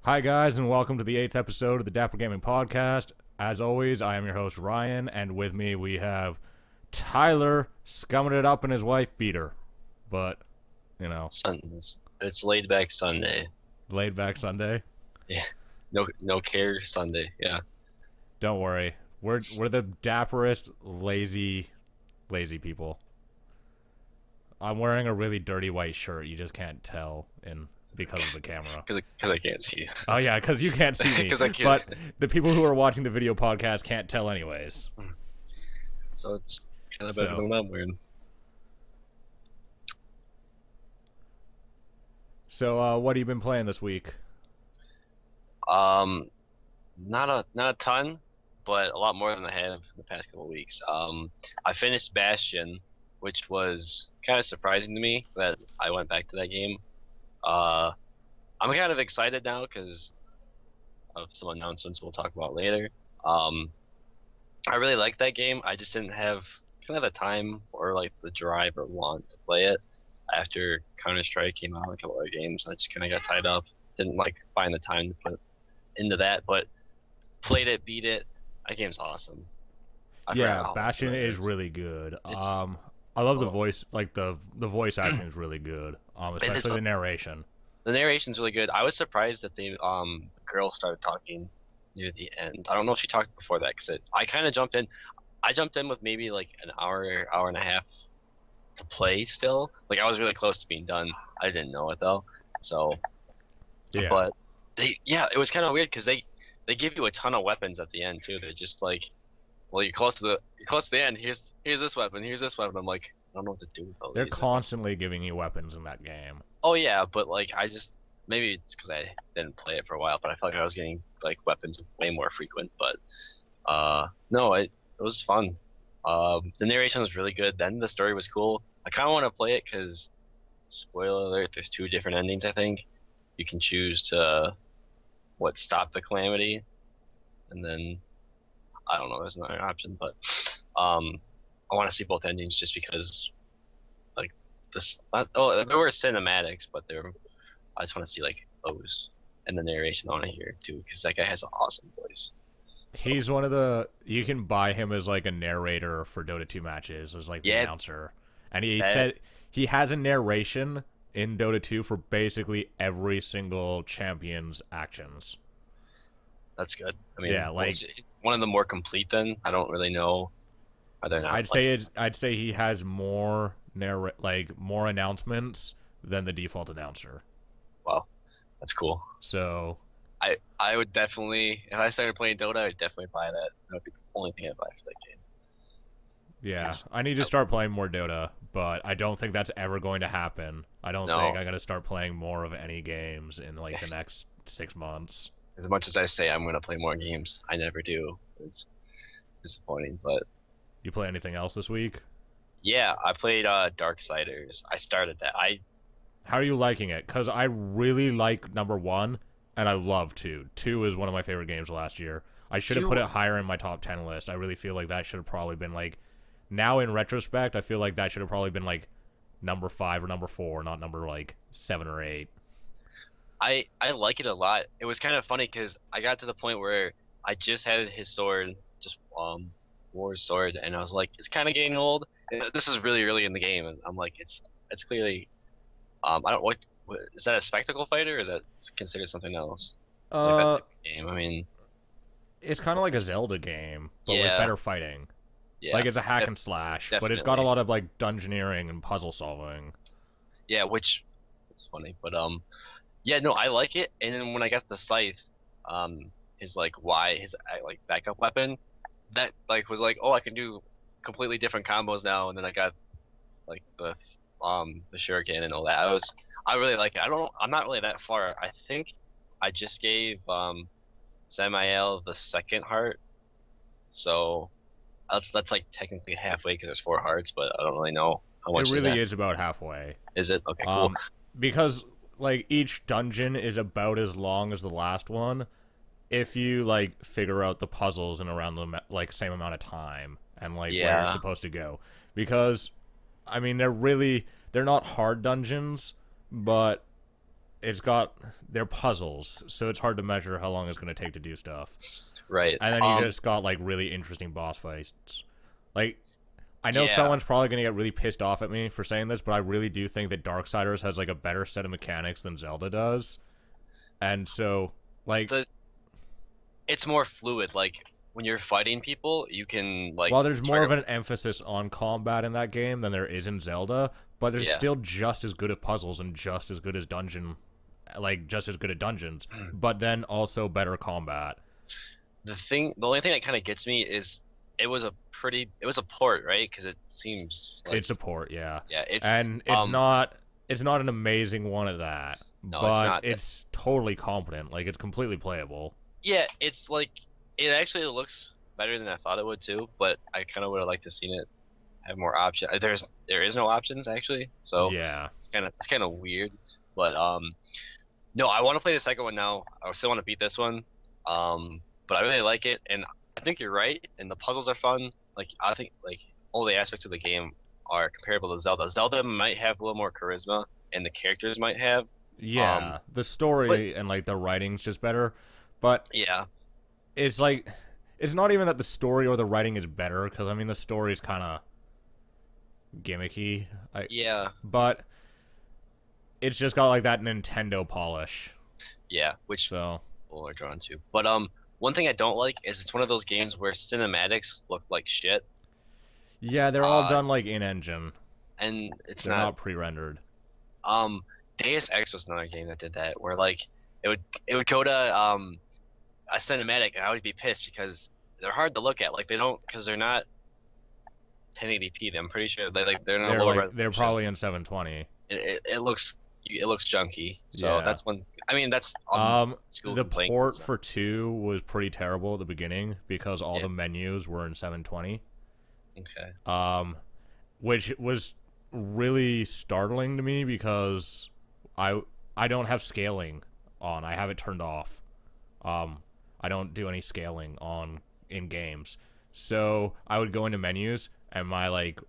Hi, guys, and welcome to the 8th episode of the Dapper Gaming Podcast. As always, I am your host, Ryan, and with me we have Tyler scumming it up in his wife beater. But, It's laid back Sunday. laid back Sunday. Yeah. No care Sunday. Yeah. Don't worry. We're the dapperest, lazy people. I'm wearing a really dirty white shirt. You just can't tell because of the camera. Because I can't see you. Oh, yeah, because you can't see me. 'Cause I can't. But the people who are watching the video podcast can't tell anyways. So it's kind of better than what I'm wearing. So, what have you been playing this week? Not a ton, but a lot more than I have in the past couple of weeks. I finished Bastion, which was kind of surprising to me that I went back to that game. I'm kind of excited now because of some announcements we'll talk about later. I really like that game. I just didn't have kind of the time or like the drive or want to play it after Counter-Strike came out, a couple other games. I just kind of got tied up. Didn't like find the time to put into that, but played it, beat it. That game's awesome. Yeah, Bastion is really good. I love the voice, like the voice acting is really good. Especially the narration. The narration's really good. I was surprised that the girl started talking near the end. I don't know if she talked before that because I kind of jumped in. I jumped in with maybe like an hour and a half to play still. Like I was really close to being done. I didn't know it though. So yeah. But it was kind of weird because they give you a ton of weapons at the end too. They're just like, well, you're close to the end. Here's this weapon. Here's this weapon. I'm like, I don't know what to do with all They're these. constantly giving you weapons in that game. Oh yeah, but like maybe it's because I didn't play it for a while, but I felt like I was getting like weapons way more frequent. But no, it was fun. The narration was really good. Then the story was cool. I kind of want to play it because, spoiler alert, there's 2 different endings. I think you can choose to stop the calamity, and then I don't know. There's another option, but I want to see both endings just because like this. There were cinematics, but I just want to see like those and the narration I want to hear too because that guy has an awesome voice. He's one of you can buy him as like a narrator for Dota 2 matches as like the announcer. And he said he has a narration in Dota 2 for basically every single champion's actions. That's good. I mean, yeah, like one of the more complete then. I don't really know. Are they not? I'd say he has more more announcements than the default announcer. Wow. That's cool. So I would definitely, if I started playing Dota, I'd definitely buy that. That would be the only thing I'd buy for that game. Yeah, I need to start playing more Dota, but I don't think that's ever going to happen. I don't think I'm going to start playing more of any games in like the next 6 months. As much as I say I'm going to play more games, I never do. It's disappointing, but... You play anything else this week? Yeah, I played Darksiders. I started that. How are you liking it? Because I really like number 1, and I love 2. 2 is one of my favorite games last year. I should have put it higher in my top 10 list. I really feel like that should have probably been like... Now in retrospect, I feel like that should have probably been like number 5 or number 4, not number like 7 or 8. I like it a lot. It was kind of funny because I got to the point where I just had his sword, just War's sword, and I was like, it's kind of getting old. This is really early in the game, and I'm like, it's clearly, I don't what is that a spectacle fighter or is that considered something else? Game. I mean, it's kind of like a Zelda game, but with better fighting. Yeah, like it's a hack and slash, definitely. But it's got a lot of like dungeoneering and puzzle solving. Yeah, which is funny, but yeah, no, I like it. And then when I got the scythe, his like his like backup weapon, that like was like, oh, I can do completely different combos now. And then I got like the shuriken and all that. I really like it. I'm not really that far. I think I just gave Samael the second heart, so that's like technically halfway because there's 4 hearts, but I don't really know how much. It really is about halfway. Is it? Okay, cool. Because like each dungeon is about as long as the last one, if you like figure out the puzzles in around the like same amount of time and like where you're supposed to go. Because I mean they're not hard dungeons, but it's got they're puzzles, so it's hard to measure how long it's going to take to do stuff. Right. And then you just got like really interesting boss fights. Like I know Yeah. someone's probably going to get really pissed off at me for saying this, but I really do think that Darksiders has like a better set of mechanics than Zelda does. And so like The it's more fluid. Like when you're fighting people, you can like while there's more of target. an emphasis on combat in that game than there is in Zelda, but there's Yeah. still just as good at puzzles and just as good as just as good at dungeons, but then also better combat. The only thing that kind of gets me is it was a port, right? Because it seems like It's a port, yeah. yeah, it's And it's not an amazing one at that, no, it's but not. it's totally competent. Like it's completely playable. Yeah, it's like it actually looks better than I thought it would too, but I kind of would have liked to seen it have more options. There is no options actually, so Yeah. it's kind of weird. But no, I want to play the second one now. I still want to beat this one. But I really like it, and I think you're right. And the puzzles are fun. Like I think like all the aspects of the game are comparable to Zelda. Zelda might have a little more charisma, and the characters might have. Yeah. The But story and like the writing's just better, but yeah, it's like it's not even that the story or the writing is better because I mean the story's kind of gimmicky. yeah, But it's just got like that Nintendo polish. yeah. Which So people are drawn to. But one thing I don't like is it's one of those games where cinematics look like shit. yeah, they're all Uh, done like in engine. and it's They're not. not pre-rendered. Um, Deus Ex was another game that did that, where like it would go to a cinematic, and I would be pissed because they're hard to look at. Like they don't because they're not 1080p. I'm pretty sure they're not lower They're resolution. probably in 720. It looks junky. So Yeah. that's one. I mean that's school The complaint. port So, for 2 was pretty terrible at the beginning because all yeah. the menus were in 720. Okay. Which was really startling to me because I I don't have scaling on. I have it turned off. I don't do any scaling on in games. So I would go into menus and my like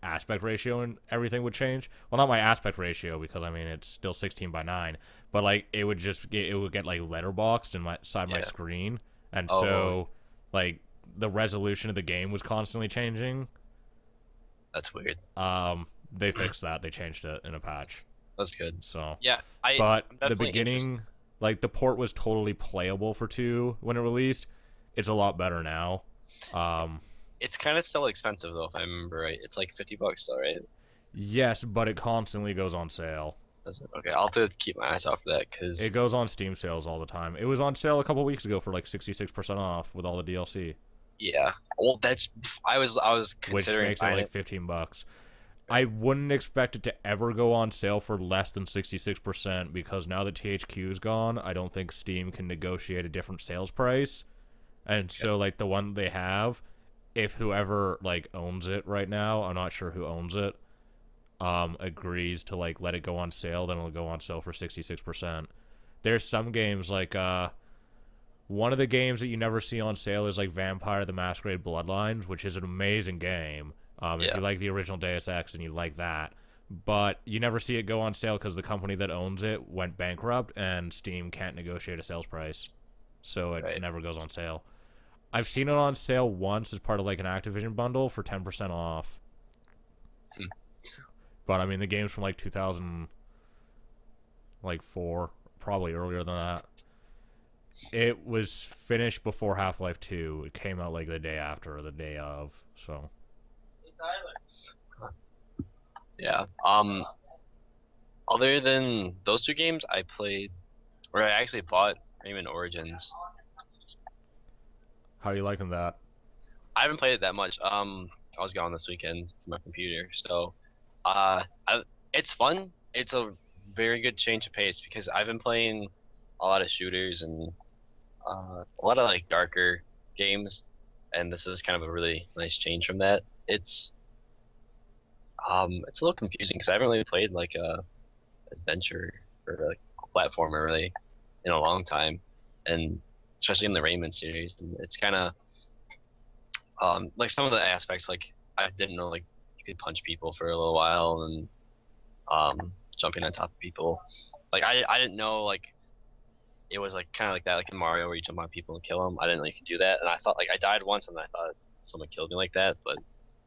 aspect ratio and everything would change. Well, not my aspect ratio because I mean it's still 16 by 9, but like it would get like letterboxed inside my Yeah. screen, and Oh, so like the resolution of the game was constantly changing. that's weird. They fixed that. They changed it in a patch. That's good. So, Yeah, but I'm the definitely interested. beginning, like the port was totally playable for 2 when it released. It's a lot better now. Um, It's kind of still expensive though, if I remember right. It's like $50 still, right? yes, but it constantly goes on sale. Does it? Okay, I'll have to keep my eyes out for that because It goes on Steam sales all the time. It was on sale a couple weeks ago for like 66% off with all the DLC, yeah. Well, that's I was which considering makes it buying like it. 15 bucks. I wouldn't expect it to ever go on sale for less than 66% because now that THQ is gone, I don't think Steam can negotiate a different sales price. And so like the one they have, if whoever like owns it right now, I'm not sure who owns it, agrees to like let it go on sale, then it'll go on sale for 66%. There's some games like one of the games that you never see on sale is like Vampire the Masquerade Bloodlines, which is an amazing game. If Yeah. you like the original Deus Ex and you like that, but you never see it go on sale because the company that owns it went bankrupt and Steam can't negotiate a sales price, so it Right. never goes on sale. I've seen it on sale once as part of like an Activision bundle for 10% off. Hmm. But I mean, the game's from like 2000, like 4, probably earlier than that. It was finished before Half-Life 2. It came out like the day after or the day of. So Yeah. Other than those two games, I played, or I actually bought Rayman Origins. how are you liking that? I haven't played it that much. I was gone this weekend for my computer, so it's fun. It's a very good change of pace because I've been playing a lot of shooters and a lot of like darker games, and this is kind of a really nice change from that. It's a little confusing because I haven't really played like a adventure or like a platformer really in a long time, and especially in the Rayman series, and it's kind of like some of the aspects like I didn't know like you could punch people for a little while and jumping on top of people. Like I didn't know like it was like kind of like that like in Mario where you jump on people and kill them. I didn't know you could do that, and I thought like I died once and I thought someone killed me like that, but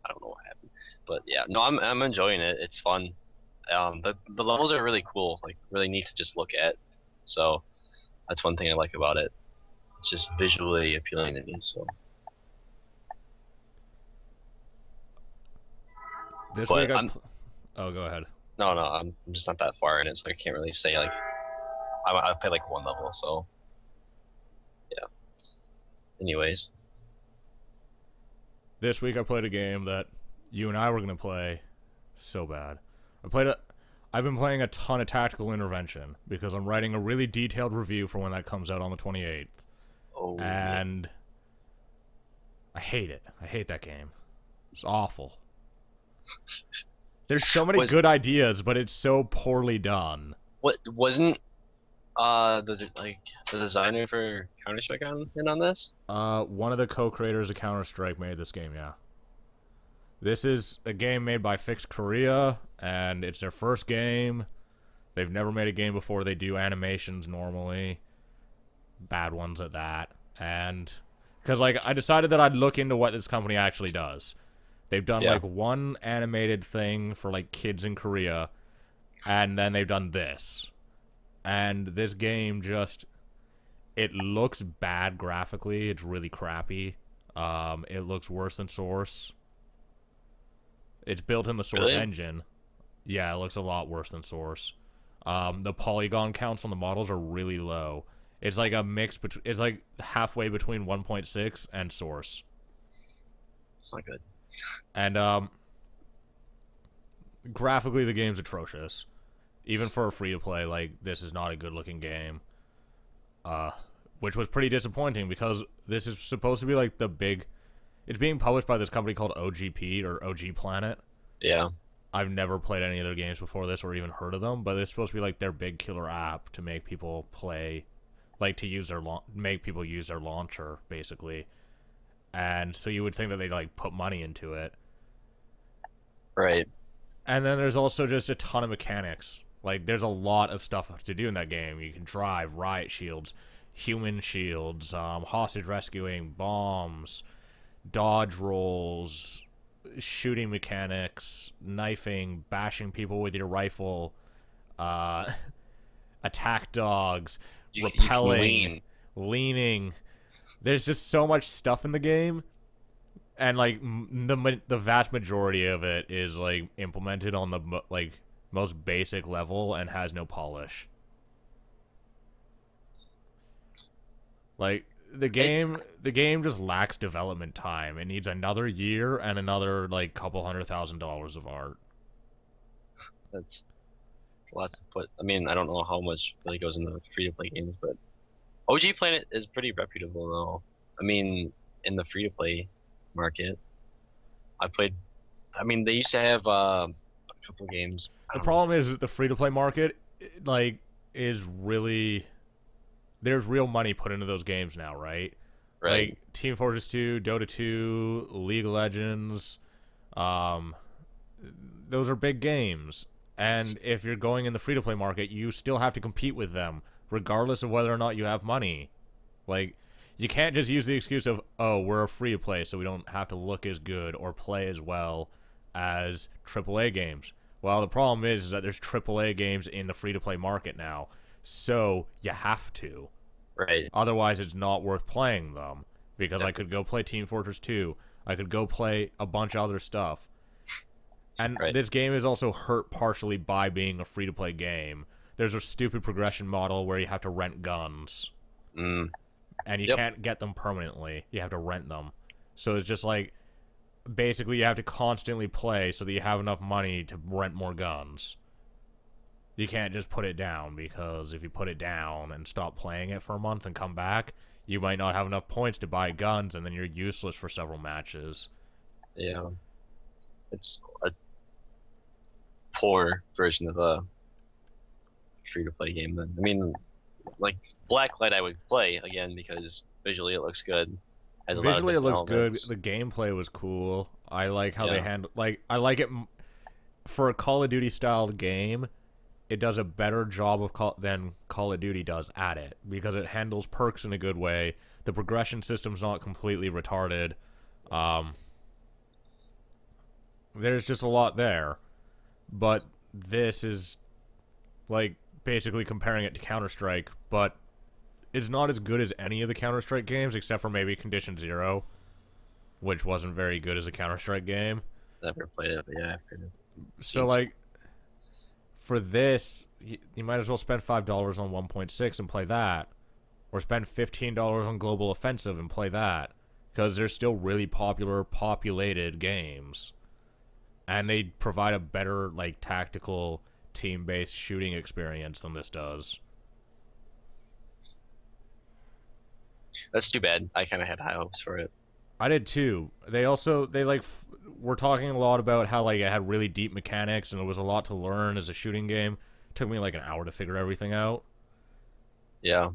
I don't know what happened. But yeah, no, I'm enjoying it. It's fun. The levels are really cool, like really neat to just look at. So that's one thing I like about it. It's just visually appealing to me. So, This week but I'm oh, go ahead. no, I'm just not that far in it, so I can't really say like I've played like one level. So yeah. Anyways, This week I played a game that you and I were gonna play so bad. I've been playing a ton of Tactical Intervention because I'm writing a really detailed review for when that comes out on the 28th. oh yeah. And I hate it. I hate that game. It's awful. There's so many Was good ideas, but it's so poorly done. what wasn't like the designer for Counter Strike in on this? One of the co-creators of Counter-Strike made this game, yeah. This is a game made by Fixed Korea, and it's their first game. They've never made a game before. They do animations normally. Bad ones at that. And because like I decided that I'd look into what this company actually does. They've done Yeah. like one animated thing for like kids in Korea, and then they've done this. And this game just it looks bad graphically. It's really crappy. It looks worse than Source. It's built in the Source Really? engine. Yeah, it looks a lot worse than Source. The polygon counts on the models are really low. It's like a mix between. It's like halfway between 1.6 and Source. It's not good. And graphically, the game's atrocious. Even for a free to play, like this is not a good looking game. Which was pretty disappointing because this is supposed to be like the big. It's being published by this company called OGP or OG Planet. Yeah. I've never played any of their games before this or even heard of them, but it's supposed to be like their big killer app to make people play, like to use their make people use their launcher basically. And so you would think that they'd like put money into it. Right. And then there's also just a ton of mechanics. Like there's a lot of stuff to do in that game. You can drive, riot shields, human shields, hostage rescuing, bombs, dodge rolls, shooting mechanics, knifing, bashing people with your rifle, attack dogs, You can repelling, lean. leaning. There's just so much stuff in the game, and like the vast majority of it is like implemented on the like most basic level and has no polish. Like the game just lacks development time. It needs another year and another like couple $100,000 of art. That's lots to put. I mean, I don't know how much really goes into free to play games, but OG Planet is pretty reputable though. I mean, in the free to play market, I played. I mean, they used to have a couple games. I The don't know. problem is that the free to play market like is really there's real money put into those games now, right? Right. Like Team Fortress 2, Dota 2, League of Legends, um, those are big games. And if you're going in the free-to-play market, you still have to compete with them, regardless of whether or not you have money. Like, you can't just use the excuse of, oh, we're a free-to-play, so we don't have to look as good or play as well as AAA games. Well, the problem is that there's AAA games in the free-to-play market now, so you have to. Right. Otherwise, it's not worth playing them. Because I Definitely. could go play Team Fortress 2. I could go play a bunch of other stuff. And Right. this game is also hurt partially by being a free-to-play game. There's a stupid progression model where you have to rent guns. Mm. And you Yep. can't get them permanently. You have to rent them. So it's just like, basically you have to constantly play so that you have enough money to rent more guns. You can't just put it down, because if you put it down and stop playing it for a month and come back, you might not have enough points to buy guns, and then you're useless for several matches. Yeah. It's a poor version of a free to play game then. I mean, like Blacklight I would play again because visually it looks good. Has a lot of Visually, it different looks good. elements. The gameplay was cool. I like how they Yeah. handle. Like, I like it for a Call of Duty styled game. it does a better job than Call of Duty does at it, because it handles perks in a good way. The progression system's not completely retarded. There's just a lot there. But this is, like, basically comparing it to Counter-Strike, but it's not as good as any of the Counter-Strike games, except for maybe Condition Zero, which wasn't very good as a Counter-Strike game. Never played it, but yeah, I've heard it. So, like, for this, you might as well spend $5 on 1.6 and play that, or spend $15 on Global Offensive and play that, because they're still really popular, populated games, and they provide a better, like, tactical, team-based shooting experience than this does. That's too bad. I kind of had high hopes for it. I did too. They were talking a lot about how, like, it had really deep mechanics and there was a lot to learn as a shooting game. It took me like an hour to figure everything out. Yeah.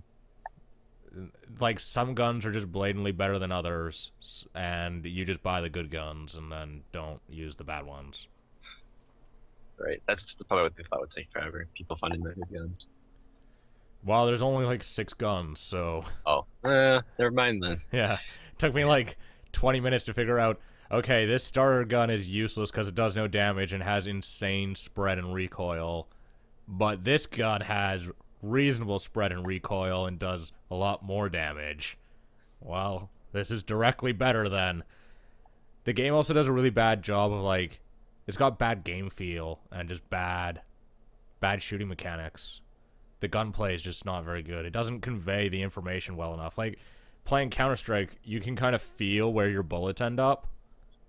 Like, some guns are just blatantly better than others, and you just buy the good guns and then don't use the bad ones. Right. That's probably what they thought would take forever. People finding the good guns. Well, there's only like 6 guns, so... Oh. Never mind then. Yeah. It took me like 20 minutes to figure out, okay, this starter gun is useless because it does no damage and has insane spread and recoil. But this gun has reasonable spread and recoil and does a lot more damage. Well, this is directly better then. The game also does a really bad job of, like... It's got bad game feel and just bad shooting mechanics. The gunplay is just not very good. It doesn't convey the information well enough. Like, playing Counter-Strike, you can kind of feel where your bullets end up.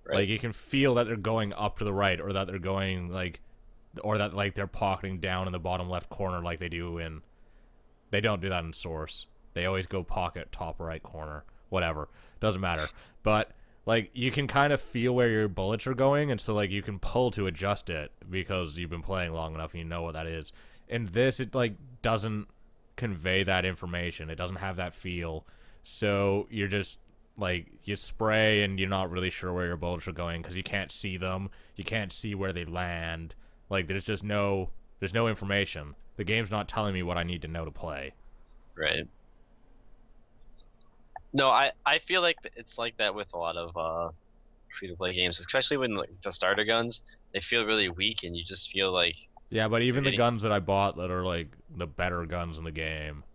Right. Like, you can feel that they're going up to the right, or that they're going, like... Or that, like, they're pocketing down in the bottom left corner like they do in... They don't do that in Source. They always go pocket top right corner. Whatever. Doesn't matter. But... Like, you can kind of feel where your bullets are going, and so, like, you can pull to adjust it because you've been playing long enough and you know what that is. In this, it, like, doesn't convey that information. It doesn't have that feel. So you're just, like, you spray and you're not really sure where your bullets are going because you can't see them. You can't see where they land. Like, there's no information. The game's not telling me what I need to know to play. Right. No, I feel like it's like that with a lot of free-to-play games, especially when, like, the starter guns, they feel really weak, and you just feel like... Yeah, but even the guns that I bought that are, like, the better guns in the game,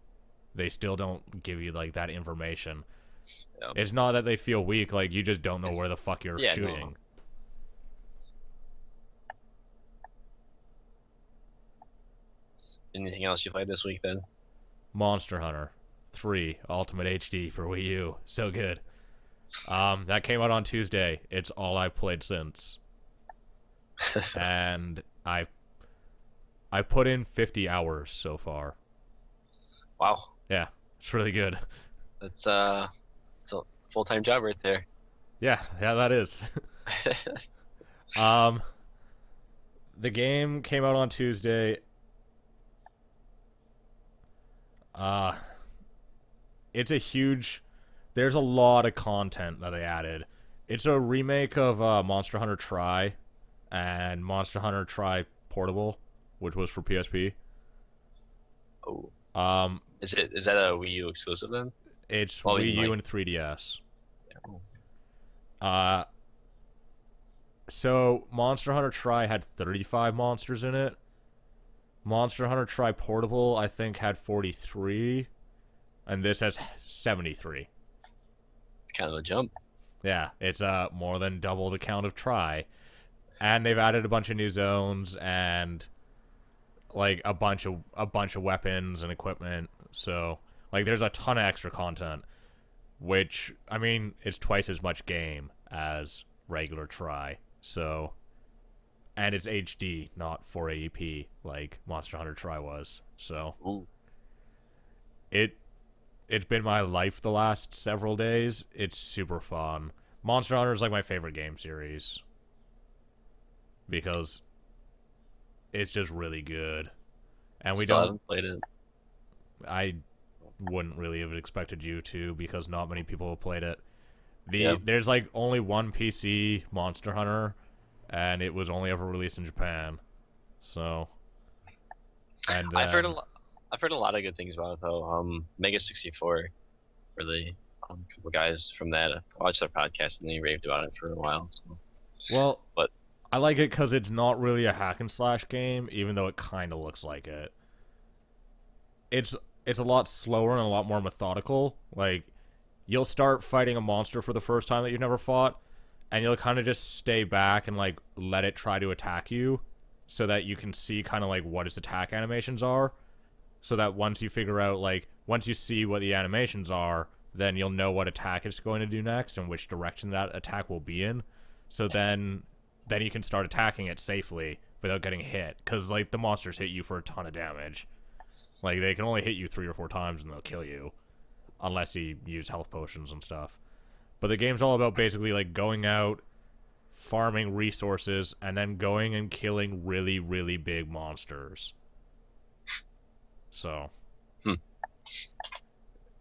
they still don't give you, like, that information. Yeah. It's not that they feel weak, like, you just don't know where the fuck you're shooting. No. Anything else you played this week, then? Monster Hunter 3 Ultimate HD for Wii U. So good. That came out on Tuesday. It's all I've played since. And I put in 50 hours so far. Wow. Yeah, it's really good. It's a full-time job right there. Yeah, that is. The game came out on Tuesday. It's a huge... There's a lot of content that they added. It's a remake of Monster Hunter Tri and Monster Hunter Tri Portable, which was for PSP. Oh. Is that a Wii U exclusive then? It's Wii U and 3DS. Yeah. So Monster Hunter Tri had 35 monsters in it. Monster Hunter Tri Portable, I think, had 43. And this has 73. It's kind of a jump. Yeah, it's more than double the count of Tri. And they've added a bunch of new zones and, like, a bunch of weapons and equipment. So, like, there's a ton of extra content, which, I mean, it's twice as much game as regular Tri. So, and it's HD, not 480p like Monster Hunter Tri was. So, ooh. It's been my life the last several days. It's super fun. Monster Hunter is like my favorite game series because it's just really good. And we haven't played it. I wouldn't really have expected you to because not many people have played it. Yeah. There's like only one PC Monster Hunter, and it was only ever released in Japan. So And I've heard a then, lot. I've heard a lot of good things about it though. Mega 64, really, a couple guys from that watched their podcast and they raved about it for a while. So, well, but I like it because it's not really a hack and slash game, even though it kind of looks like it. It's it's a lot slower and a lot more methodical. Like, you'll start fighting a monster for the first time that you've never fought, and you'll kind of just stay back and like let it try to attack you, so that you can see kind of like what its attack animations are. So that once you figure out like once you see what the animations are, then you'll know what attack it's going to do next and which direction that attack will be in. So then you can start attacking it safely without getting hit, because like the monsters hit you for a ton of damage. Like, they can only hit you 3 or 4 times and they'll kill you, unless you use health potions and stuff. But the game's all about basically like going out, farming resources, and then going and killing really, really big monsters. So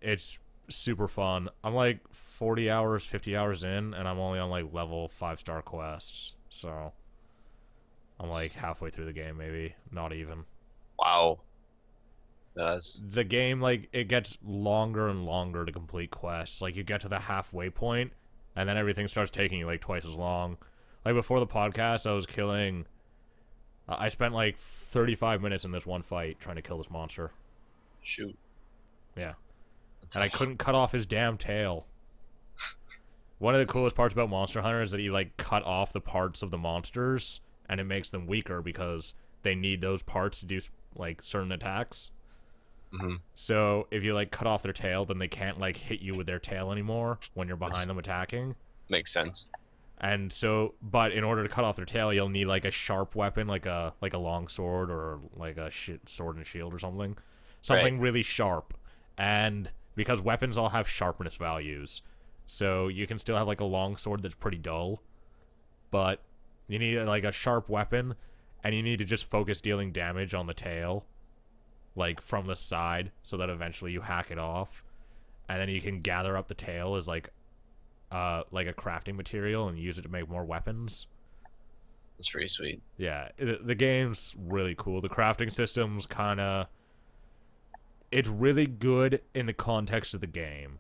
it's super fun. I'm like 40 hours, 50 hours in, and I'm only on like level 5-star quests. So I'm like halfway through the game, maybe. Not even. wow, that's The game, like, it gets longer and longer to complete quests. Like, you get to the halfway point, and then everything starts taking you like twice as long. Like, before the podcast, I was killing... I spent like 35 minutes in this one fight trying to kill this monster. shoot. Yeah. And I couldn't cut off his damn tail. One of the coolest parts about Monster Hunter is that you like cut off the parts of the monsters, and it makes them weaker because they need those parts to do like certain attacks. So if you like cut off their tail, then they can't like hit you with their tail anymore when you're behind them attacking. Makes sense. And so, but in order to cut off their tail, you'll need like a sharp weapon, like a long sword or like a sword and shield or something really sharp. And because weapons all have sharpness values, so you can still have like a long sword that's pretty dull, but you need like a sharp weapon, and you need to just focus dealing damage on the tail, like from the side, so that eventually you hack it off, and then you can gather up the tail as like a crafting material and use it to make more weapons. That's pretty sweet. Yeah, the game's really cool. The crafting system's kind of... It's really good in the context of the game.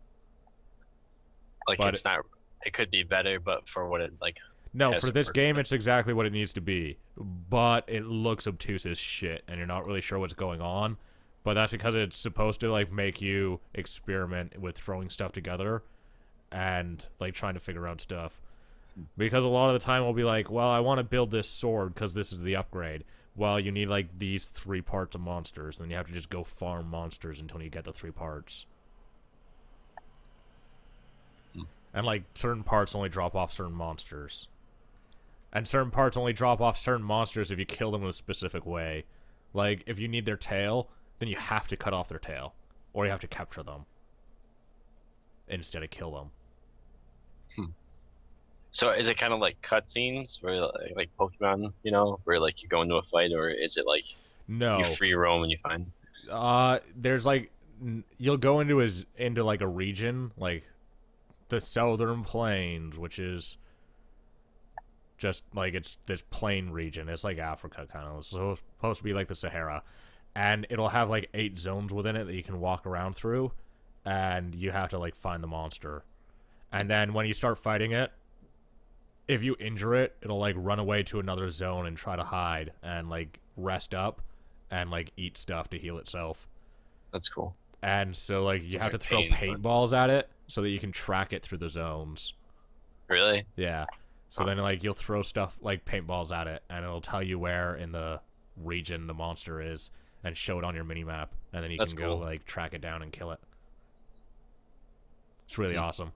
Like, but it's not... It could be better, but for what it, like... No, for this game, it's exactly what it needs to be. But it looks obtuse as shit, and you're not really sure what's going on. But that's because it's supposed to, like, make you experiment with throwing stuff together and, like, trying to figure out stuff. Because a lot of the time we'll be like, well, I want to build this sword because this is the upgrade. Well, you need, like, these 3 parts of monsters, and then you have to just go farm monsters until you get the 3 parts. And, like, certain parts only drop off certain monsters. And certain parts only drop off certain monsters if you kill them in a specific way. Like, if you need their tail, then you have to cut off their tail. Or you have to capture them instead of kill them. So is it kind of like cutscenes where like Pokemon, you know, where like you go into a fight, or is it like No. you free roam and you find? There's like you'll go into like a region, like the Southern Plains, which is just like it's this plain region. It's like Africa kind of. It's supposed to be like the Sahara, and it'll have like 8 zones within it that you can walk around through, and you have to like find the monster, and then when you start fighting it, if you injure it, it'll like run away to another zone and try to hide and like rest up and like eat stuff to heal itself. That's cool. And so like you have to throw pain, paintballs at it so that you can track it through the zones. Really? Yeah. So then like you'll throw stuff like paintballs at it and it'll tell you where in the region the monster is and show it on your minimap, and then you can go like track it down and kill it. It's really awesome.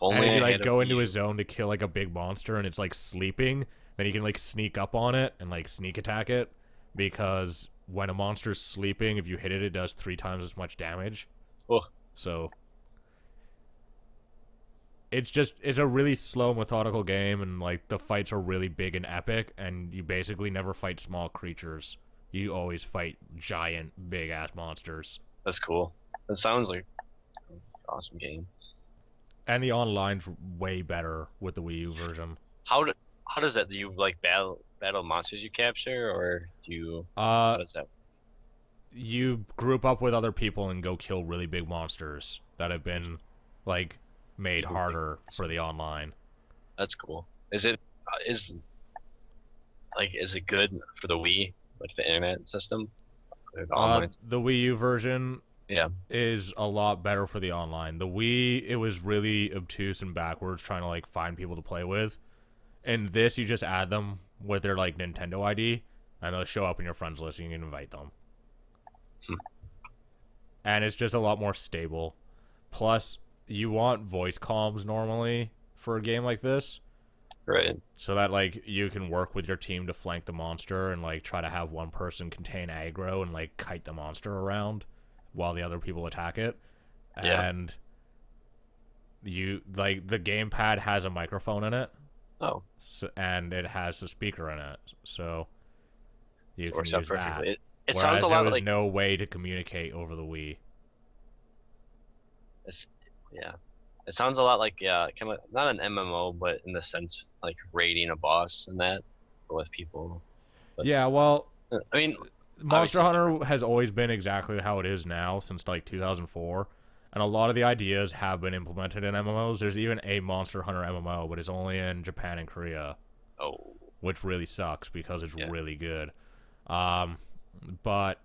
And if you like go into a zone to kill like a big monster and it's like sleeping, then you can like sneak up on it and like sneak attack it, because when a monster's sleeping, if you hit it, it does 3 times as much damage. Oh. So it's a really slow, methodical game, and like the fights are really big and epic, and you basically never fight small creatures. You always fight giant, big ass monsters. That's cool. That sounds like an awesome game. And the online's way better with the Wii U version. How does that? Do you like battle monsters you capture, or do you? How does that? you group up with other people and go kill really big monsters that have been like made harder for the online. That's cool. Is it is it good for the Wii, like the internet system, or the online? The Wii U version Yeah. is a lot better for the online. The Wii, it was really obtuse and backwards trying to like find people to play with. And this, you just add them with their like Nintendo ID, and they'll show up in your friends list, and you can invite them. And it's just a lot more stable. Plus, you want voice comms normally for a game like this. Right. So that like you can work with your team to flank the monster and like try to have one person contain aggro and like kite the monster around while the other people attack it. Yeah. And you like the gamepad has a microphone in it. Oh. So, and it has a speaker in it. So you can Works use out that. perfectly. It Whereas sounds a there lot was like no way to communicate over the Wii. yeah. It sounds a lot like kind of not an MMO, but in the sense like raiding a boss and that with people. But, Yeah, well, I mean, Monster obviously- Hunter has always been exactly how it is now since like 2004, and a lot of the ideas have been implemented in MMOs. There's even a Monster Hunter MMO, but it's only in Japan and Korea, Oh. which really sucks because it's Yeah. really good. But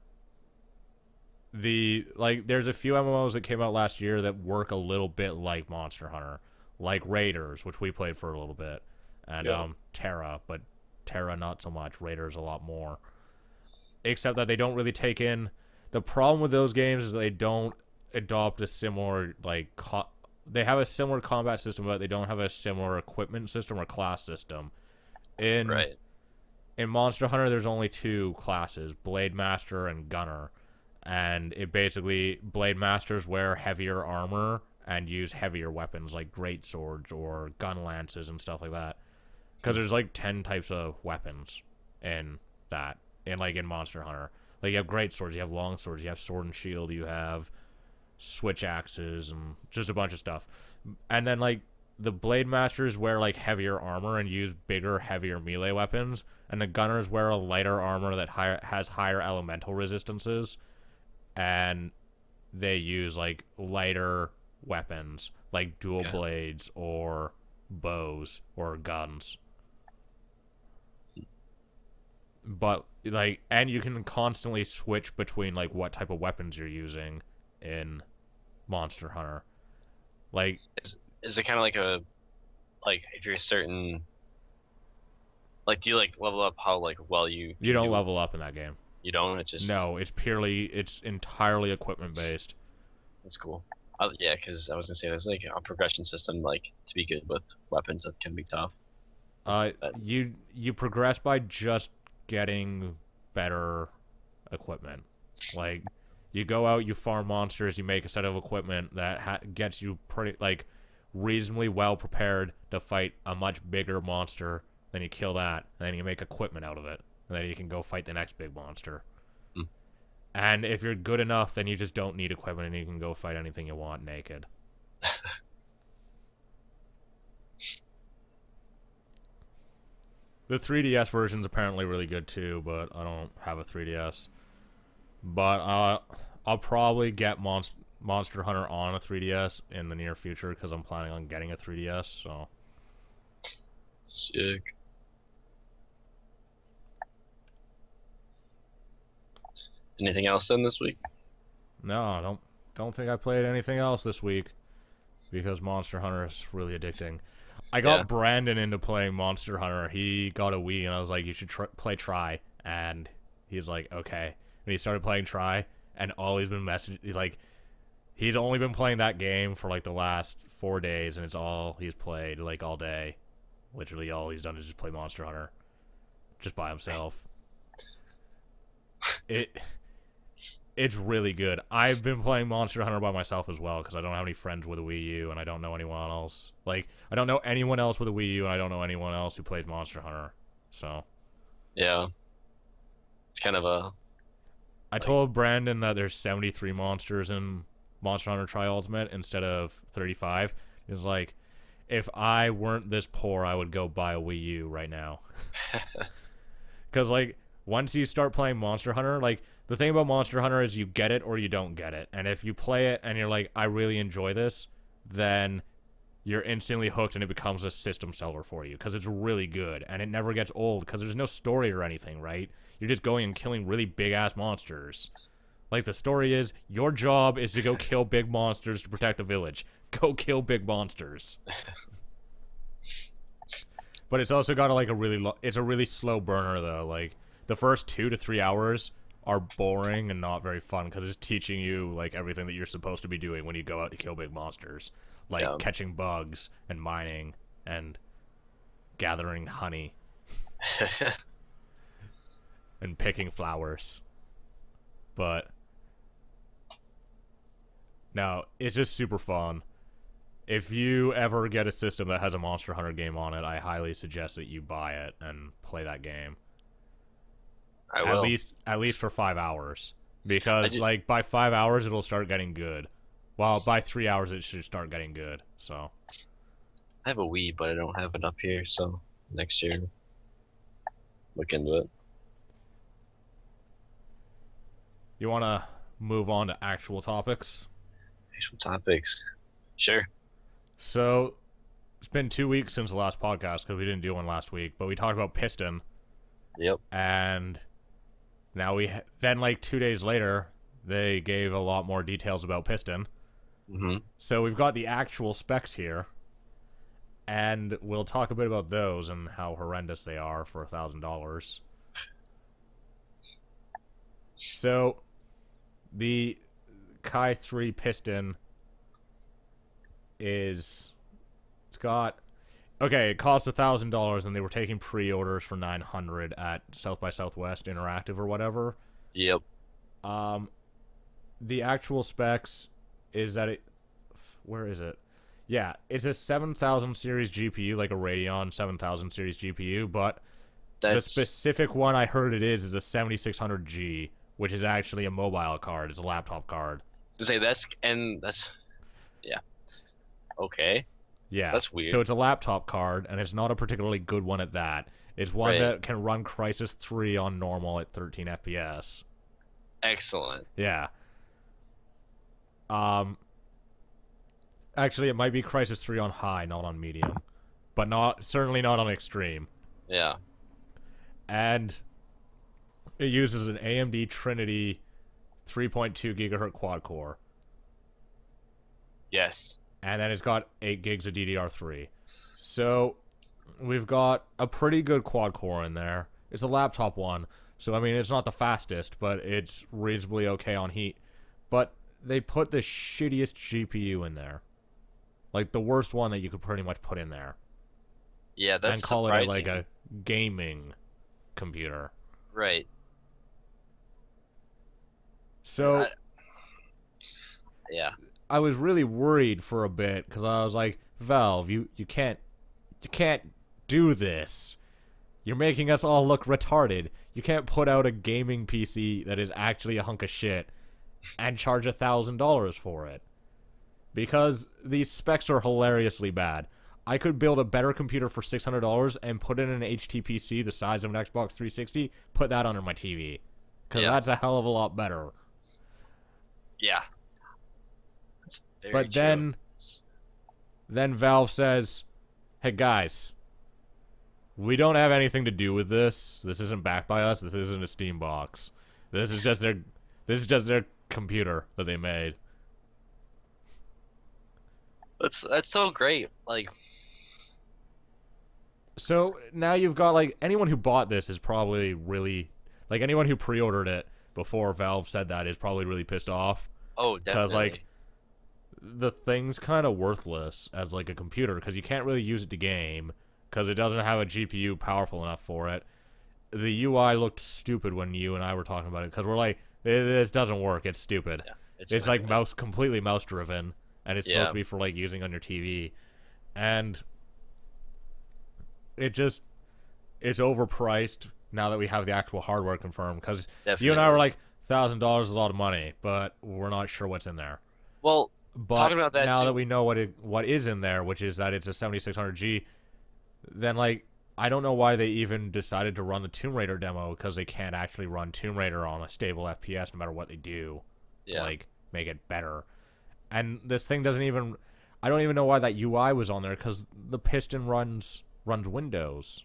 there's a few MMOs that came out last year that work a little bit like Monster Hunter, like Raiders, which we played for a little bit, and Yeah. Terra, but Terra not so much. Raiders a lot more. Except that they don't really take in the problem with those games is they don't adopt a similar they have a similar combat system, but they don't have a similar equipment system or class system. Right. In Monster Hunter, there's only two classes, Blade Master and Gunner. And it basically, Blade Masters wear heavier armor and use heavier weapons like great swords or gun lances and stuff like that. Because there's like 10 types of weapons in that, in Monster Hunter. Like you have great swords, you have long swords, you have sword and shield, you have switch axes, and just a bunch of stuff. And then like the Blade Masters wear like heavier armor and use bigger, heavier melee weapons, and the Gunners wear a lighter armor that has higher elemental resistances, and they use like lighter weapons like dual blades or bows or guns. But like, and you can constantly switch between like what type of weapons you're using in Monster Hunter. Like, is it kind of like if you're a certain like do you like level up how like well you don't level up in that game. You don't? It's just no. It's entirely equipment based. That's cool. Yeah, because I was gonna say there's like a progression system like to be good with weapons that can be tough. You progress by just getting better equipment. Like you go out, you farm monsters, you make a set of equipment that gets you pretty like reasonably well prepared to fight a much bigger monster. Then you kill that, and then you make equipment out of it, and then you can go fight the next big monster. And if you're good enough, then you just don't need equipment, and you can go fight anything you want naked. The 3DS version's apparently really good too, but I don't have a 3DS. But I'll probably get Monster Hunter on a 3DS in the near future because I'm planning on getting a 3DS. So sick. Anything else then this week? No, I don't think I played anything else this week because Monster Hunter is really addicting. I got Brandon into playing Monster Hunter. He got a Wii, and I was like, "You should play Try." And he's like, "Okay." And he started playing Try, and all he's been messaging, like, he's only been playing that game for like the last 4 days, and it's all he's played like all day. Literally, all he's done is just play Monster Hunter, just by himself. It's really good. I've been playing Monster Hunter by myself as well because I don't have any friends with a Wii U and I don't know anyone else. Like, I don't know anyone else with a Wii U and I don't know anyone else who plays Monster Hunter. So, yeah. It's kind of a... I told Brandon that there's 73 monsters in Monster Hunter Tri Ultimate instead of 35. He was like, if I weren't this poor, I would go buy a Wii U right now. Because, like, once you start playing Monster Hunter, like, the thing about Monster Hunter is you get it or you don't get it. And if you play it and you're like, I really enjoy this, then you're instantly hooked and it becomes a system seller for you because it's really good and it never gets old because there's no story or anything, right? You're just going and killing really big-ass monsters. Like, the story is, your job is to go kill big monsters to protect the village. Go kill big monsters. But it's also got like a really slow burner though. Like, the first 2 to 3 hours are boring and not very fun because it's teaching you like everything that you're supposed to be doing when you go out to kill big monsters. Like catching bugs and mining and gathering honey and picking flowers. But no, it's just super fun. If you ever get a system that has a Monster Hunter game on it, I highly suggest that you buy it and play that game. I will. At least for 5 hours. Because like by 5 hours it'll start getting good. Well, by 3 hours it should start getting good. So I have a Wii, but I don't have it up here, so next year look into it. You wanna move on to actual topics? Actual topics. Sure. So, it's been 2 weeks since the last podcast because we didn't do one last week, but we talked about Piston. Yep. And now then like 2 days later, they gave a lot more details about Piston. Mm-hmm. So we've got the actual specs here, and we'll talk a bit about those and how horrendous they are for $1,000. So, the Kai 3 Piston it costs $1,000 and they were taking pre-orders for $900 at South by Southwest Interactive or whatever. Yep. The actual specs is that where is it? Yeah, it's a 7000 series GPU, like a Radeon 7000 series GPU, but the specific one I heard it is a 7600G, which is actually a mobile card. It's a laptop card. To say that's yeah. Okay. Yeah. That's weird. So it's a laptop card, and it's not a particularly good one at that. It's one that can run Crysis 3 on normal at 13 FPS. Excellent. Yeah. Actually, it might be Crysis 3 on high, not on medium. But certainly not on extreme. Yeah. And it uses an AMD Trinity 3.2 gigahertz quad core. Yes. And then it's got 8 gigs of DDR3. So we've got a pretty good quad core in there. It's a laptop one, so I mean it's not the fastest, but it's reasonably okay on heat. But they put the shittiest GPU in there. Like the worst one that you could pretty much put in there. Yeah, that's and call surprising. it like a gaming computer. Right. So yeah. I was really worried for a bit because I was like, Valve, you can't do this. You're making us all look retarded. You can't put out a gaming PC that is actually a hunk of shit and charge $1,000 for it. Because these specs are hilariously bad. I could build a better computer for $600 and put in an HTPC the size of an Xbox 360, put that under my TV. Because that's a hell of a lot better. Yeah. But then Valve says, hey guys, we don't have anything to do with this. This isn't backed by us. This isn't a Steam box. This is just their computer that they made. That's so great. Like, so now you've got like anyone who bought this is probably really like anyone who pre-ordered it before Valve said that is probably really pissed off. Oh, definitely. Because like the thing's kind of worthless as like a computer because you can't really use it to game because it doesn't have a GPU powerful enough for it. The UI looked stupid when you and I were talking about it because we're like, this doesn't work. It's stupid. Yeah, it's like completely mouse driven, and it's supposed to be for like using on your TV, and it's overpriced now that we have the actual hardware confirmed. Because you and I were like, $1,000 is a lot of money, but we're not sure what's in there. Well, but talking about that now too. that we know what is in there, which is that it's a 7600G, then like I don't know why they even decided to run the Tomb Raider demo, because they can't actually run Tomb Raider on a stable FPS no matter what they do to, Yeah. like, make it better. And this thing doesn't even... I don't even know why that UI was on there, because the piston runs Windows.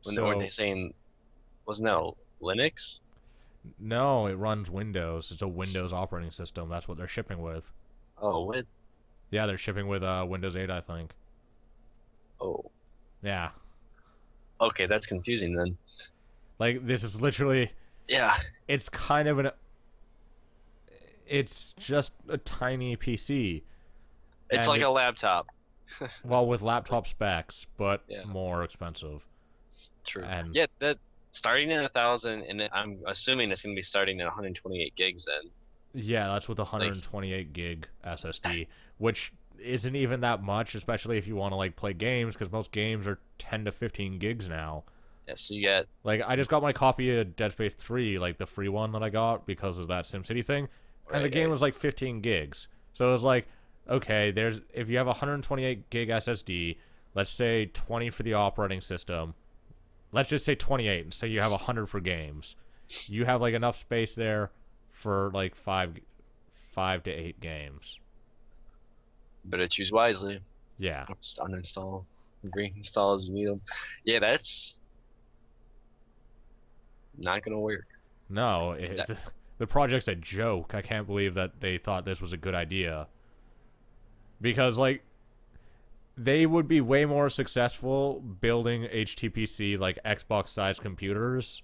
Weren't they saying, wasn't that Linux? No, it runs Windows. It's a Windows operating system. That's what they're shipping with. Oh, what? Yeah, they're shipping with Windows 8, I think. Oh. Yeah. Okay, that's confusing then. Like, this is literally... Yeah. It's kind of an... It's just a tiny PC. It's like a laptop. Well, with laptop specs, but Yeah. more expensive. True. And Yeah, that starting at 1,000, and I'm assuming it's gonna be starting at 128 gigs then. yeah, that's with a 128 gig SSD, which isn't even that much, especially if you want to like play games, because most games are 10 to 15 gigs now. Yeah, so you get Like, I just got my copy of Dead Space 3, like the free one that I got because of that SimCity thing, and the game was like 15 gigs. So it was like, okay, if you have a 128 gig SSD, let's say 20 for the operating system. Let's just say 28, and say you have 100 for games. You have like enough space there for like five to 8 games. better choose wisely. Yeah. Just uninstall, reinstall as you need them. Yeah, that's not gonna work. No, the project's a joke. I can't believe that they thought this was a good idea. Because, like, they would be way more successful building HTPC, like, Xbox-sized computers.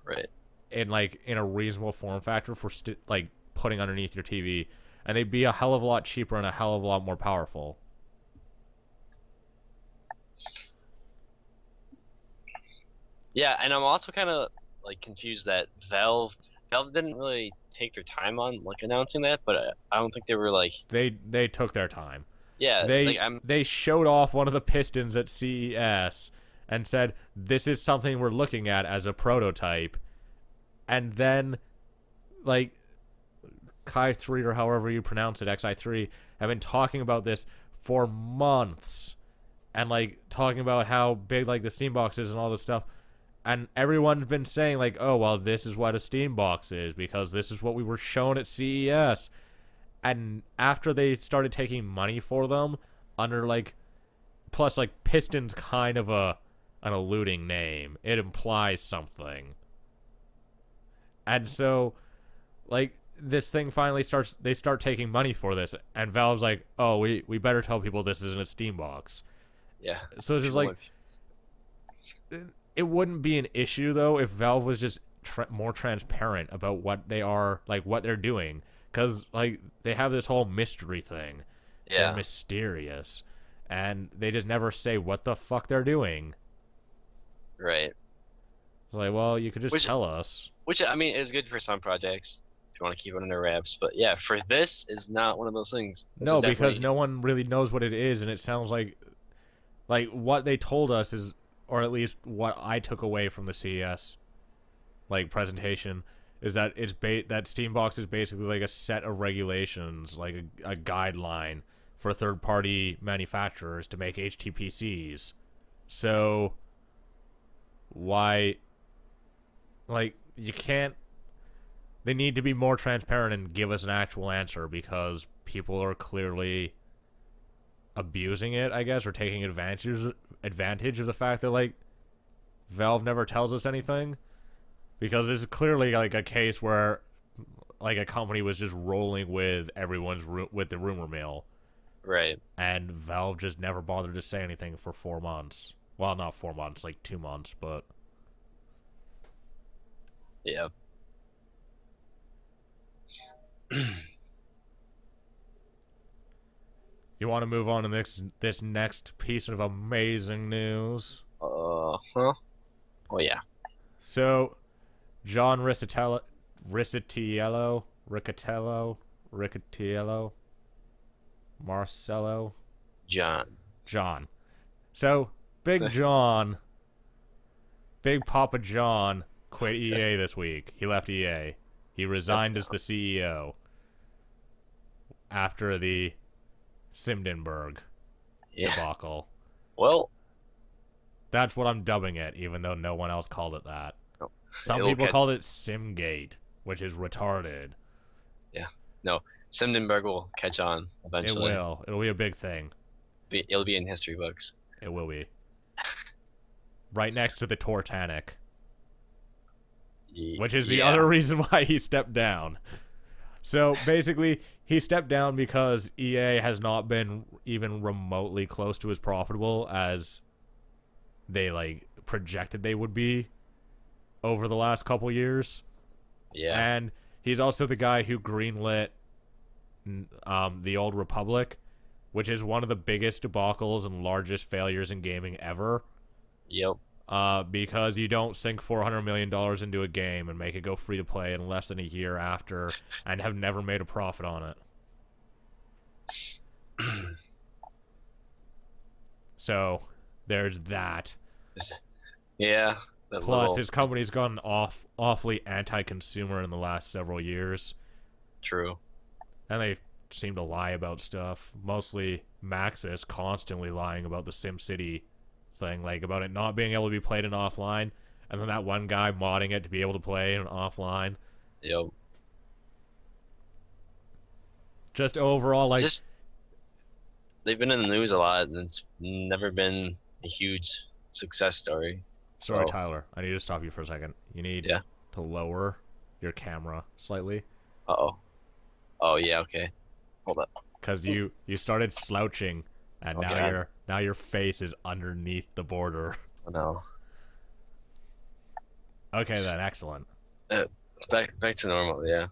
Right. In a reasonable form factor for, like, putting underneath your TV. And they'd be a hell of a lot cheaper and a hell of a lot more powerful. Yeah, and I'm also kind of like confused that Valve didn't really take their time on like announcing that, but I don't think they were like They took their time. yeah, They showed off one of the pistons at CES and said, this is something we're looking at as a prototype. And then, like, Kai3 or however you pronounce it, XI3, have been talking about this for months. And, like, talking about how big, like, the Steam box is and all this stuff. And everyone's been saying, like, oh, well, this is what a Steam box is because this is what we were shown at CES. And after they started taking money for them, under, like, plus, like, Piston's kind of an eluding name. It implies something. And so, like, this thing finally they start taking money for this, and Valve's like, oh, we better tell people this isn't a Steam box. yeah. So it's just like, it wouldn't be an issue, though, if Valve was just more transparent about what they are, like, what they're doing. Because, like, they have this whole mystery thing. Yeah. They're mysterious. And they just never say what the fuck they're doing. Right. It's like, well, you could just tell us. Which, I mean, is good for some projects if you want to keep it under wraps. But yeah, for this is not one of those things. No, because no one really knows what it is, and it sounds like what they told us is, or at least what I took away from the CES like presentation, is that that Steambox is basically like a set of regulations, like a guideline for third-party manufacturers to make HTPCs. So why, like, you can't... They need to be more transparent and give us an actual answer, because people are clearly abusing it, I guess, or taking advantage of the fact that, like, Valve never tells us anything. Because this is clearly, like, a case where, like, a company was just rolling with with the rumor mill. Right. And Valve just never bothered to say anything for 4 months. Well, not 4 months, like 2 months, but... Yeah. You want to move on to this next piece of amazing news? Huh? Oh, yeah. So, John Riccitiello, Marcello? John. So, Big John, Big Papa John quit EA this week. He left EA. He resigned as the CEO after the Simdenberg debacle. Well, That's what I'm dubbing it, even though no one else called it that. No, Some it'll people catch. called it Simgate, which is retarded. Yeah, no, Simdenberg will catch on It eventually. will. It'll be a big thing. It'll be in history books. It will be. Right next to the Tortanic. Which is the other reason why he stepped down. So basically, he stepped down because EA has not been even remotely close to as profitable as they like projected they would be over the last couple years. Yeah. And he's also the guy who greenlit the Old Republic, which is one of the biggest debacles and largest failures in gaming ever. Yep. Because you don't sink $400 million into a game and make it go free to play in less than a year after and have never made a profit on it. So, there's that. Yeah. Plus, his company's gone awfully anti-consumer in the last several years. True. And they seem to lie about stuff. Mostly Maxis constantly lying about the SimCity thing, like about it not being able to be played in offline, and then that one guy modding it to be able to play in offline. Yep. Just overall, like, they've been in the news a lot, and it's never been a huge success story. Sorry, Tyler, I need to stop you for a second. You need to lower your camera slightly. Uh-oh. Oh, yeah, okay. Hold up. Because you started slouching, and now your face is underneath the border. Oh, no. Okay, then. Excellent. It's back to normal, yeah. I'm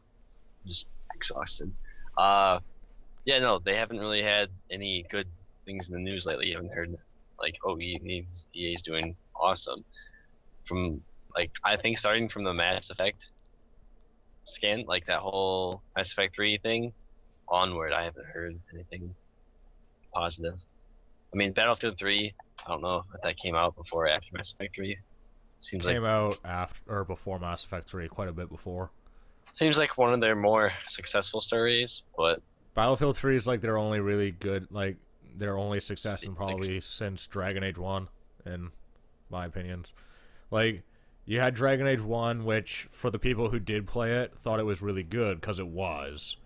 just exhausted. Yeah, no, they haven't really had any good things in the news lately. You haven't heard, like, oh, EA's doing awesome. From, like, I think starting from the Mass Effect scan, like that whole Mass Effect 3 thing, onward, I haven't heard anything positive. I mean, Battlefield 3, I don't know if that came out before or after Mass Effect 3. Came out after or before Mass Effect 3, quite a bit before. Seems like one of their more successful stories, but Battlefield 3 is like their only really good, like their only success in probably since Dragon Age 1, in my opinions. Like, you had Dragon Age 1, which, for the people who did play it, thought it was really good, because it was.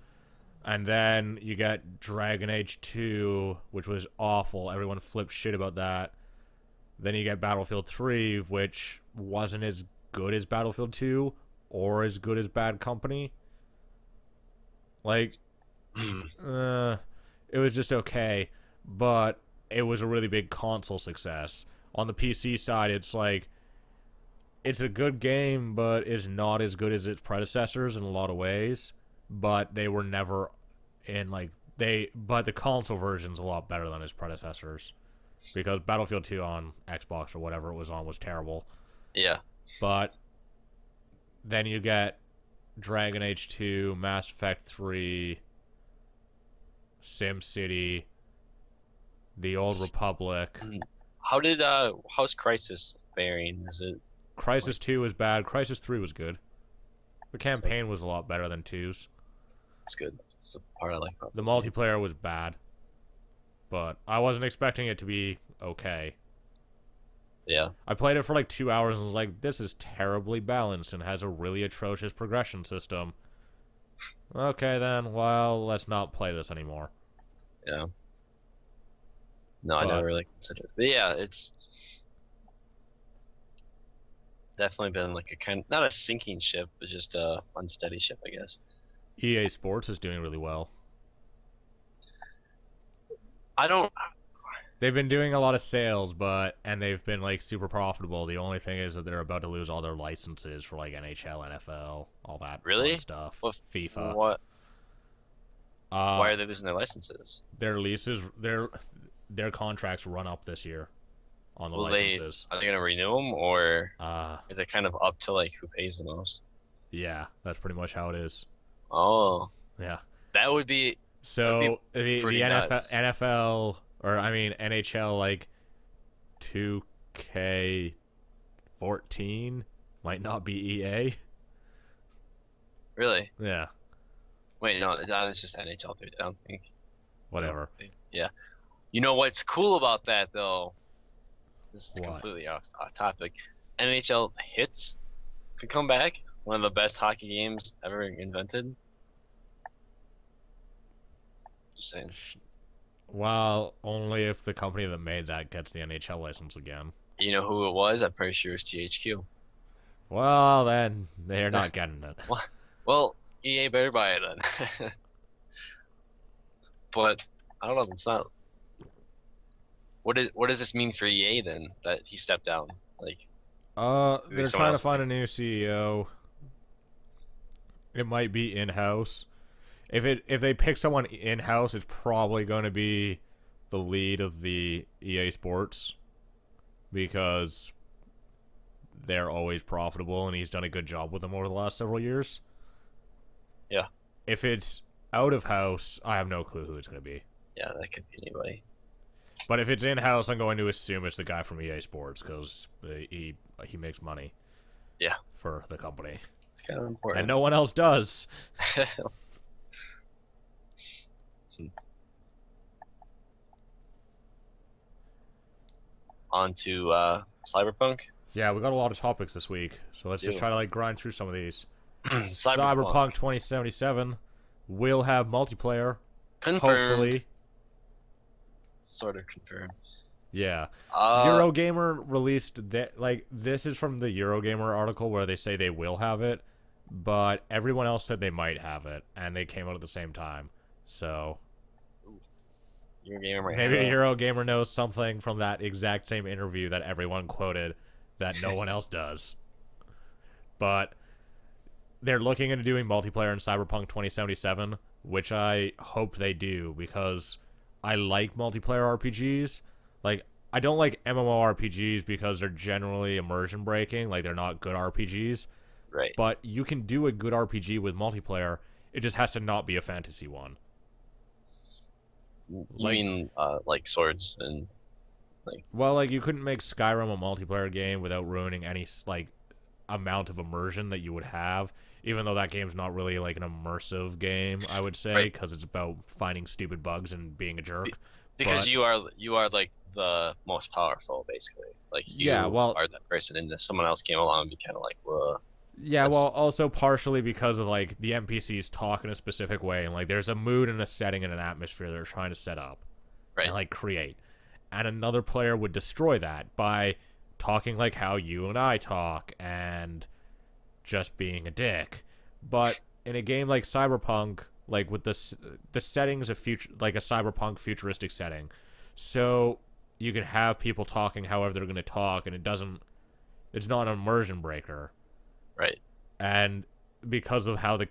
And then you got Dragon Age 2, which was awful. Everyone flipped shit about that. Then you get Battlefield 3, which wasn't as good as Battlefield 2, or as good as Bad Company. Like, it was just okay, but it was a really big console success. On the PC side, it's like, it's a good game, but it's not as good as its predecessors in a lot of ways. But they were never in, like, but the console version's a lot better than its predecessors. Because Battlefield 2 on Xbox or whatever it was on was terrible. Yeah. But then you get Dragon Age 2, Mass Effect 3, SimCity, The Old Republic. How's Crisis faring? Is it Crisis 2 was bad. Crisis 3 was good. The campaign was a lot better than 2's. It's good. It's the part I like about the multiplayer was bad. But I wasn't expecting it to be okay. Yeah. I played it for like 2 hours and was like, this is terribly balanced and has a really atrocious progression system. Okay then, well, let's not play this anymore. Yeah. No, I never really considered it. But yeah, it's definitely been like a kind, not a sinking ship, but just a unsteady ship, I guess. EA Sports is doing really well. They've been doing a lot of sales, and they've been like super profitable. The only thing is that they're about to lose all their licenses for like NHL, NFL, all that fun stuff. Well, FIFA. What? Why are they losing their licenses? Their leases, their contracts run up this year on the licenses. Are they gonna renew them, or is it kind of up to like who pays the most? Yeah, that's pretty much how it is. Oh. Yeah. That would be. So the NFL, or I mean NHL, like 2K14 might not be EA. Really? Yeah. Wait, no, it's just NHL, dude. I don't think. Whatever. Yeah. You know what's cool about that though? This is What? completely off topic. NHL hits could come back. One of the best hockey games ever invented. Just saying. Well, only if the company that made that gets the NHL license again. You know who it was? I'm pretty sure it was THQ. Well, then they're not getting it. Well, EA better buy it then. But I don't know. It's not. What does this mean for EA then that he stepped down? Like maybe They're someone trying to else find is a new CEO. It might be in-house. If they pick someone in-house, it's probably going to be the lead of the EA Sports because they're always profitable and he's done a good job with them over the last several years. Yeah. If it's out of house, I have no clue who it's going to be. Yeah, that could be anybody. But if it's in-house, I'm going to assume it's the guy from EA Sports because he makes money. Yeah. For the company. It's kind of important. And no one else does. On to Cyberpunk. Yeah, we got a lot of topics this week, so let's just try to like grind through some of these. Cyberpunk 2077 will have multiplayer. Confirmed. Hopefully. Sort of confirmed. Yeah. Eurogamer released that. Like, this is from the Eurogamer article where they say they will have it, but everyone else said they might have it, and they came out at the same time. So Eurogamer maybe Eurogamer knows something from that exact same interview that everyone quoted that no one else does. But they're looking into doing multiplayer in Cyberpunk 2077, which I hope they do because I like multiplayer RPGs. Like, I don't like MMORPGs because they're generally immersion breaking. Like, they're not good RPGs. Right. But you can do a good RPG with multiplayer. It just has to not be a fantasy one. You mean like swords and like? Well, like, you couldn't make Skyrim a multiplayer game without ruining any like amount of immersion that you would have. Even though that game's not really like an immersive game, I would say, because it's about finding stupid bugs and being a jerk. Because you are like the most powerful, basically. Like you are that person, and if someone else came along, and be kind of like, whoa. Yeah, well, also partially because of like the NPCs talk in a specific way, and like there's a mood and a setting and an atmosphere they're trying to set up, right, and like create. And another player would destroy that by talking like how you and I talk and just being a dick. But in a game like Cyberpunk, like with the settings of future, like a cyberpunk futuristic setting, so you can have people talking however they're going to talk, and it's not an immersion breaker, right? And because of how the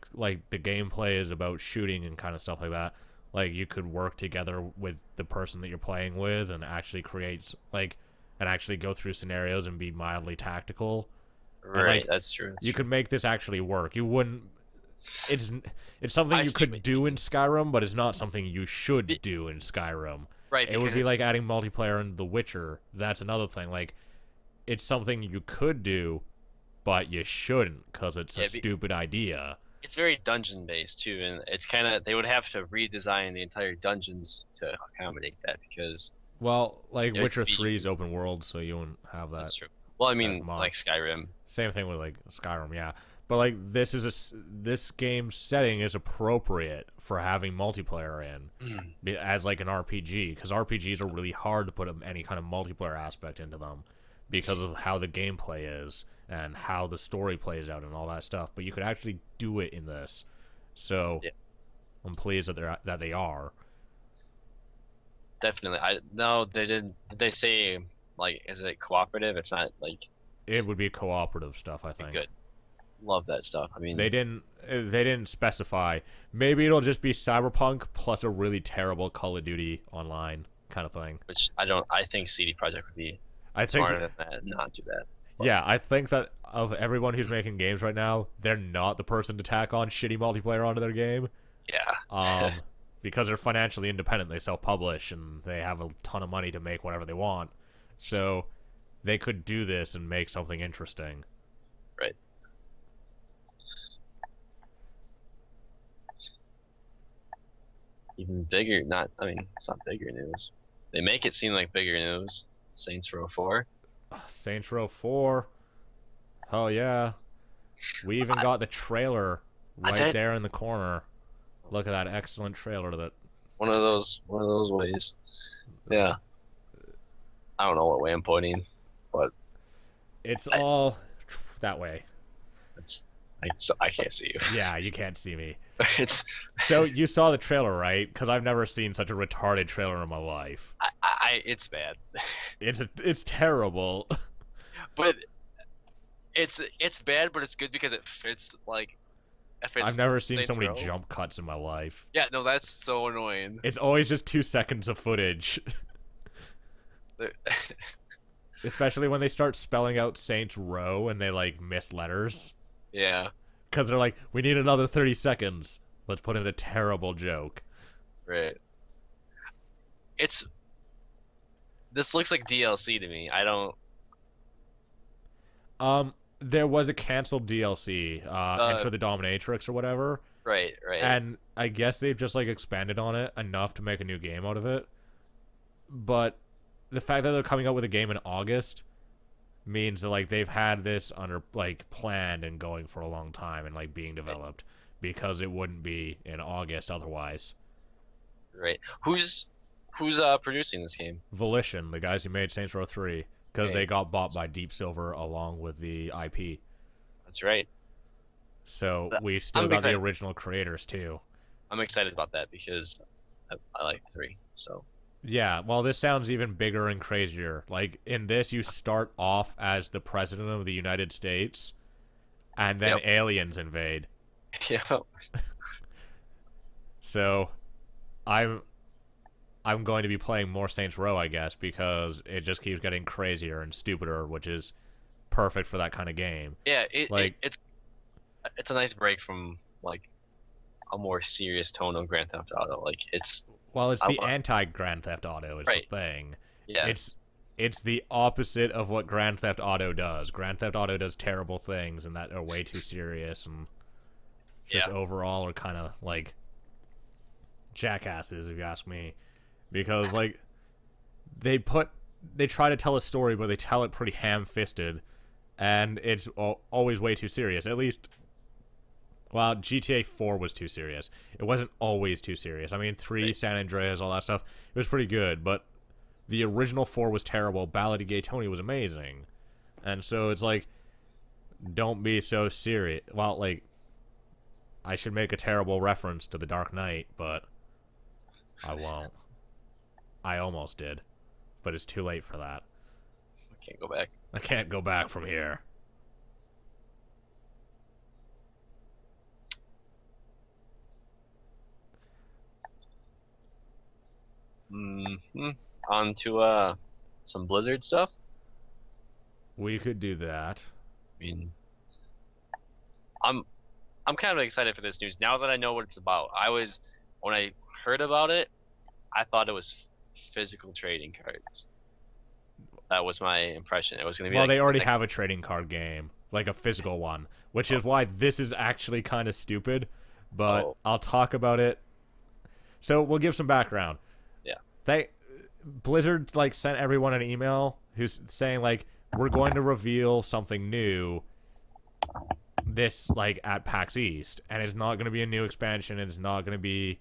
gameplay is about shooting and kind of stuff like that, like you could work together with the person that you're playing with and actually create and actually go through scenarios and be mildly tactical. Right, and, that's true. You could make this actually work. You wouldn't. It's something you could do in Skyrim, but it's not something you should do in Skyrim. Right. It would be like adding multiplayer in The Witcher. That's another thing. Like, it's something you could do, but you shouldn't because it's a stupid idea. It's very dungeon based too, and it's kind of they would have to redesign the entire dungeons to accommodate that because. Well, like Witcher 3's open world, so you wouldn't have that. That's true. Well, I mean, like Skyrim. Same thing with like Skyrim, yeah. But like this game's setting is appropriate for having multiplayer in as like an RPG, because RPGs are really hard to put any kind of multiplayer aspect into them because of how the gameplay is and how the story plays out and all that stuff. But you could actually do it in this, so I'm pleased that they are. Definitely, no, they didn't. Did they say like is it cooperative? It's not like. It would be cooperative stuff, I think. Good. Love that stuff. I mean, they didn't specify. Maybe it'll just be Cyberpunk plus a really terrible Call of Duty online kind of thing. Which I think CD Projekt would be smarter than that and not do that. But. Yeah, I think that of everyone who's making games right now, they're not the person to tack on shitty multiplayer onto their game. Yeah. Because they're financially independent, they self-publish and they have a ton of money to make whatever they want. So they could do this and make something interesting. Right. Even bigger, I mean, it's not bigger news. They make it seem like bigger news. Saints Row 4. Saints Row 4. Hell yeah. We even I, got the trailer I right that there in the corner. Look at that excellent trailer that one of those ways. Yeah, I don't know what way I'm pointing, but it's I all that way. it's I can't see you. Yeah, you can't see me. It's So you saw the trailer, right? Because I've never seen such a retarded trailer in my life. it's bad, It's terrible. but it's bad, but it's good because it fits like it I've fits never seen so Saints many Row. jump cuts in my life. Yeah, no, that's so annoying. It's always just 2 seconds of footage. Especially when they start spelling out Saints Row and they like miss letters. Yeah, Because they're like, we need another 30 seconds. Let's put in a terrible joke. right. It's this looks like DLC to me. I don't. There was a canceled DLC, Uh, Enter the Dominatrix or whatever. right, right, And I guess they've just like expanded on it enough to make a new game out of it. But the fact that they're coming out with a game in August means that like they've had this under like planned and going for a long time and like being developed because it wouldn't be in August otherwise. right. Who's producing this game? Volition, the guys who made Saints Row 3, because Okay, they got bought by Deep Silver along with the IP. that's right. So we still I'm got the excited. original creators too. I'm excited about that because I like three. So Yeah, well, this sounds even bigger and crazier. Like, in this, you start off as the president of the United States, and then yep, aliens invade. yeah, So, I'm I'm going to be playing more Saints Row, I guess, because it just keeps getting crazier and stupider, which is perfect for that kind of game. yeah. Like, It's a nice break from like a more serious tone of Grand Theft Auto. Like well, it's I the want anti-Grand Theft Auto is the right. thing. Yes, It's the opposite of what Grand Theft Auto does. Grand Theft Auto does terrible things and that are way too serious and just yeah, overall are kind of like jackasses if you ask me, because like they try to tell a story but they tell it pretty ham-fisted and it's always way too serious. At least, well, GTA 4 was too serious. It wasn't always too serious. I mean, 3, right. San Andreas, all that stuff, it was pretty good, but the original 4 was terrible. Ballad of Gay Tony was amazing. And so it's like, don't be so serious. Well, like, I should make a terrible reference to The Dark Knight, but I won't. I almost did, but it's too late for that. I can't go back. I can't go back from here. Hmm. On to some Blizzard stuff. We could do that. I mean, I'm I'm kind of excited for this news now that I know what it's about. When I heard about it, I thought it was physical trading cards. That was my impression. It was going to be Well, like they the already next. have a trading card game, like a physical one, which is why this is actually kind of stupid, but Oh, I'll talk about it. So we'll give some background. yeah, They Blizzard like sent everyone an email who's saying like we're going to reveal something new this like at PAX East, and it's not going to be a new expansion. It's not going to be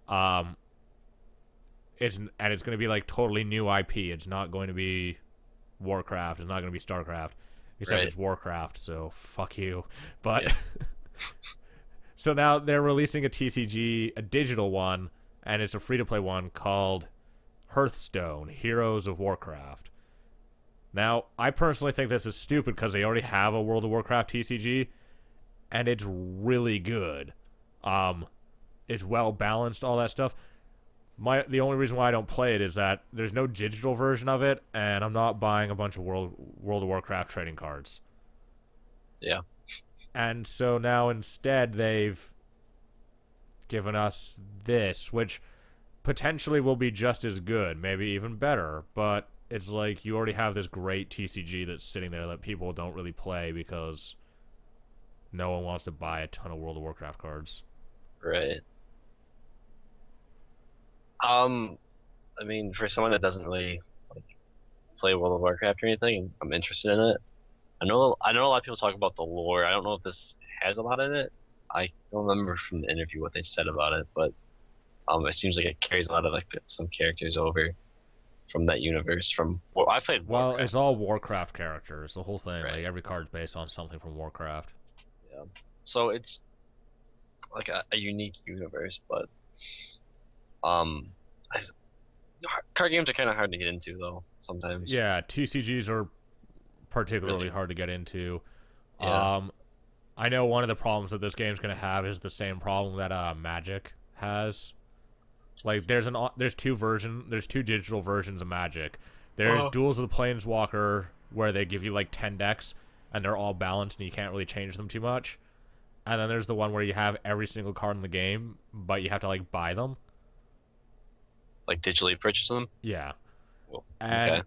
um it's going to be like totally new IP. It's not going to be Warcraft. It's not going to be Starcraft, except right. it's Warcraft. So fuck you. But Yeah, so now they're releasing a TCG, a digital one, and it's a free to play one called Hearthstone: Heroes of Warcraft. Now, I personally think this is stupid because they already have a World of Warcraft TCG, and it's really good. It's well balanced, all that stuff. The only reason why I don't play it is that there's no digital version of it, and I'm not buying a bunch of World of Warcraft trading cards. yeah, And so now instead they've given us this, which potentially will be just as good, maybe even better, but it's like you already have this great TCG that's sitting there that people don't really play because no one wants to buy a ton of World of Warcraft cards. right. I mean, for someone that doesn't really like play World of Warcraft or anything, and I'm interested in it. I know a lot of people talk about the lore. I don't know if this has a lot in it. I don't remember from the interview what they said about it, but it seems like it carries a lot of like some characters over from that universe. From well, I played Well, Warcraft. it's all Warcraft characters. The whole thing, like Right. every card's based on something from Warcraft. Yeah. So it's like a unique universe, but um, I, card games are kind of hard to get into though sometimes. Yeah, TCGs are particularly Really. hard to get into. Yeah. Um, I know one of the problems that this game's gonna have is the same problem that Magic has. Like there's two digital versions of Magic. There's Oh. Duels of the Planeswalker where they give you like 10 decks and they're all balanced and you can't really change them too much. And then there's the one where you have every single card in the game, but you have to like buy them. Like digitally purchase them. Yeah. Well, And okay.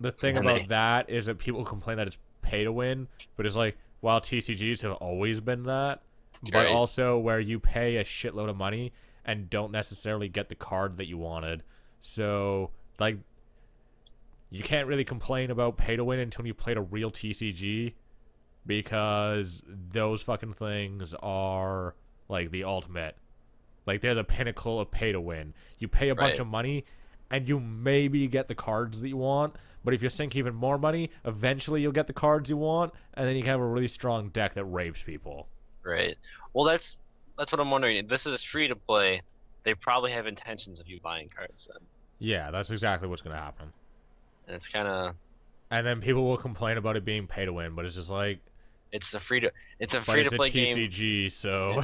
the thing And about that is that people complain that it's pay to win, but it's like, while TCGs have always been that, but Right. also where you pay a shitload of money and don't necessarily get the card that you wanted. So, like, you can't really complain about pay to win until you played a real TCG because those fucking things are like the ultimate. Like they're the pinnacle of pay to win. You pay a bunch Right. of money and you maybe get the cards that you want, but if you sink even more money, eventually you'll get the cards you want and then you can have a really strong deck that rapes people. Right. Well, that's what I'm wondering. If this is free to play, they probably have intentions of you buying cards then, Yeah, that's exactly what's going to happen. and it's kind of And then people will complain about it being pay to win, but it's just like, it's a free to it's a but free it's to a play game. TCG, so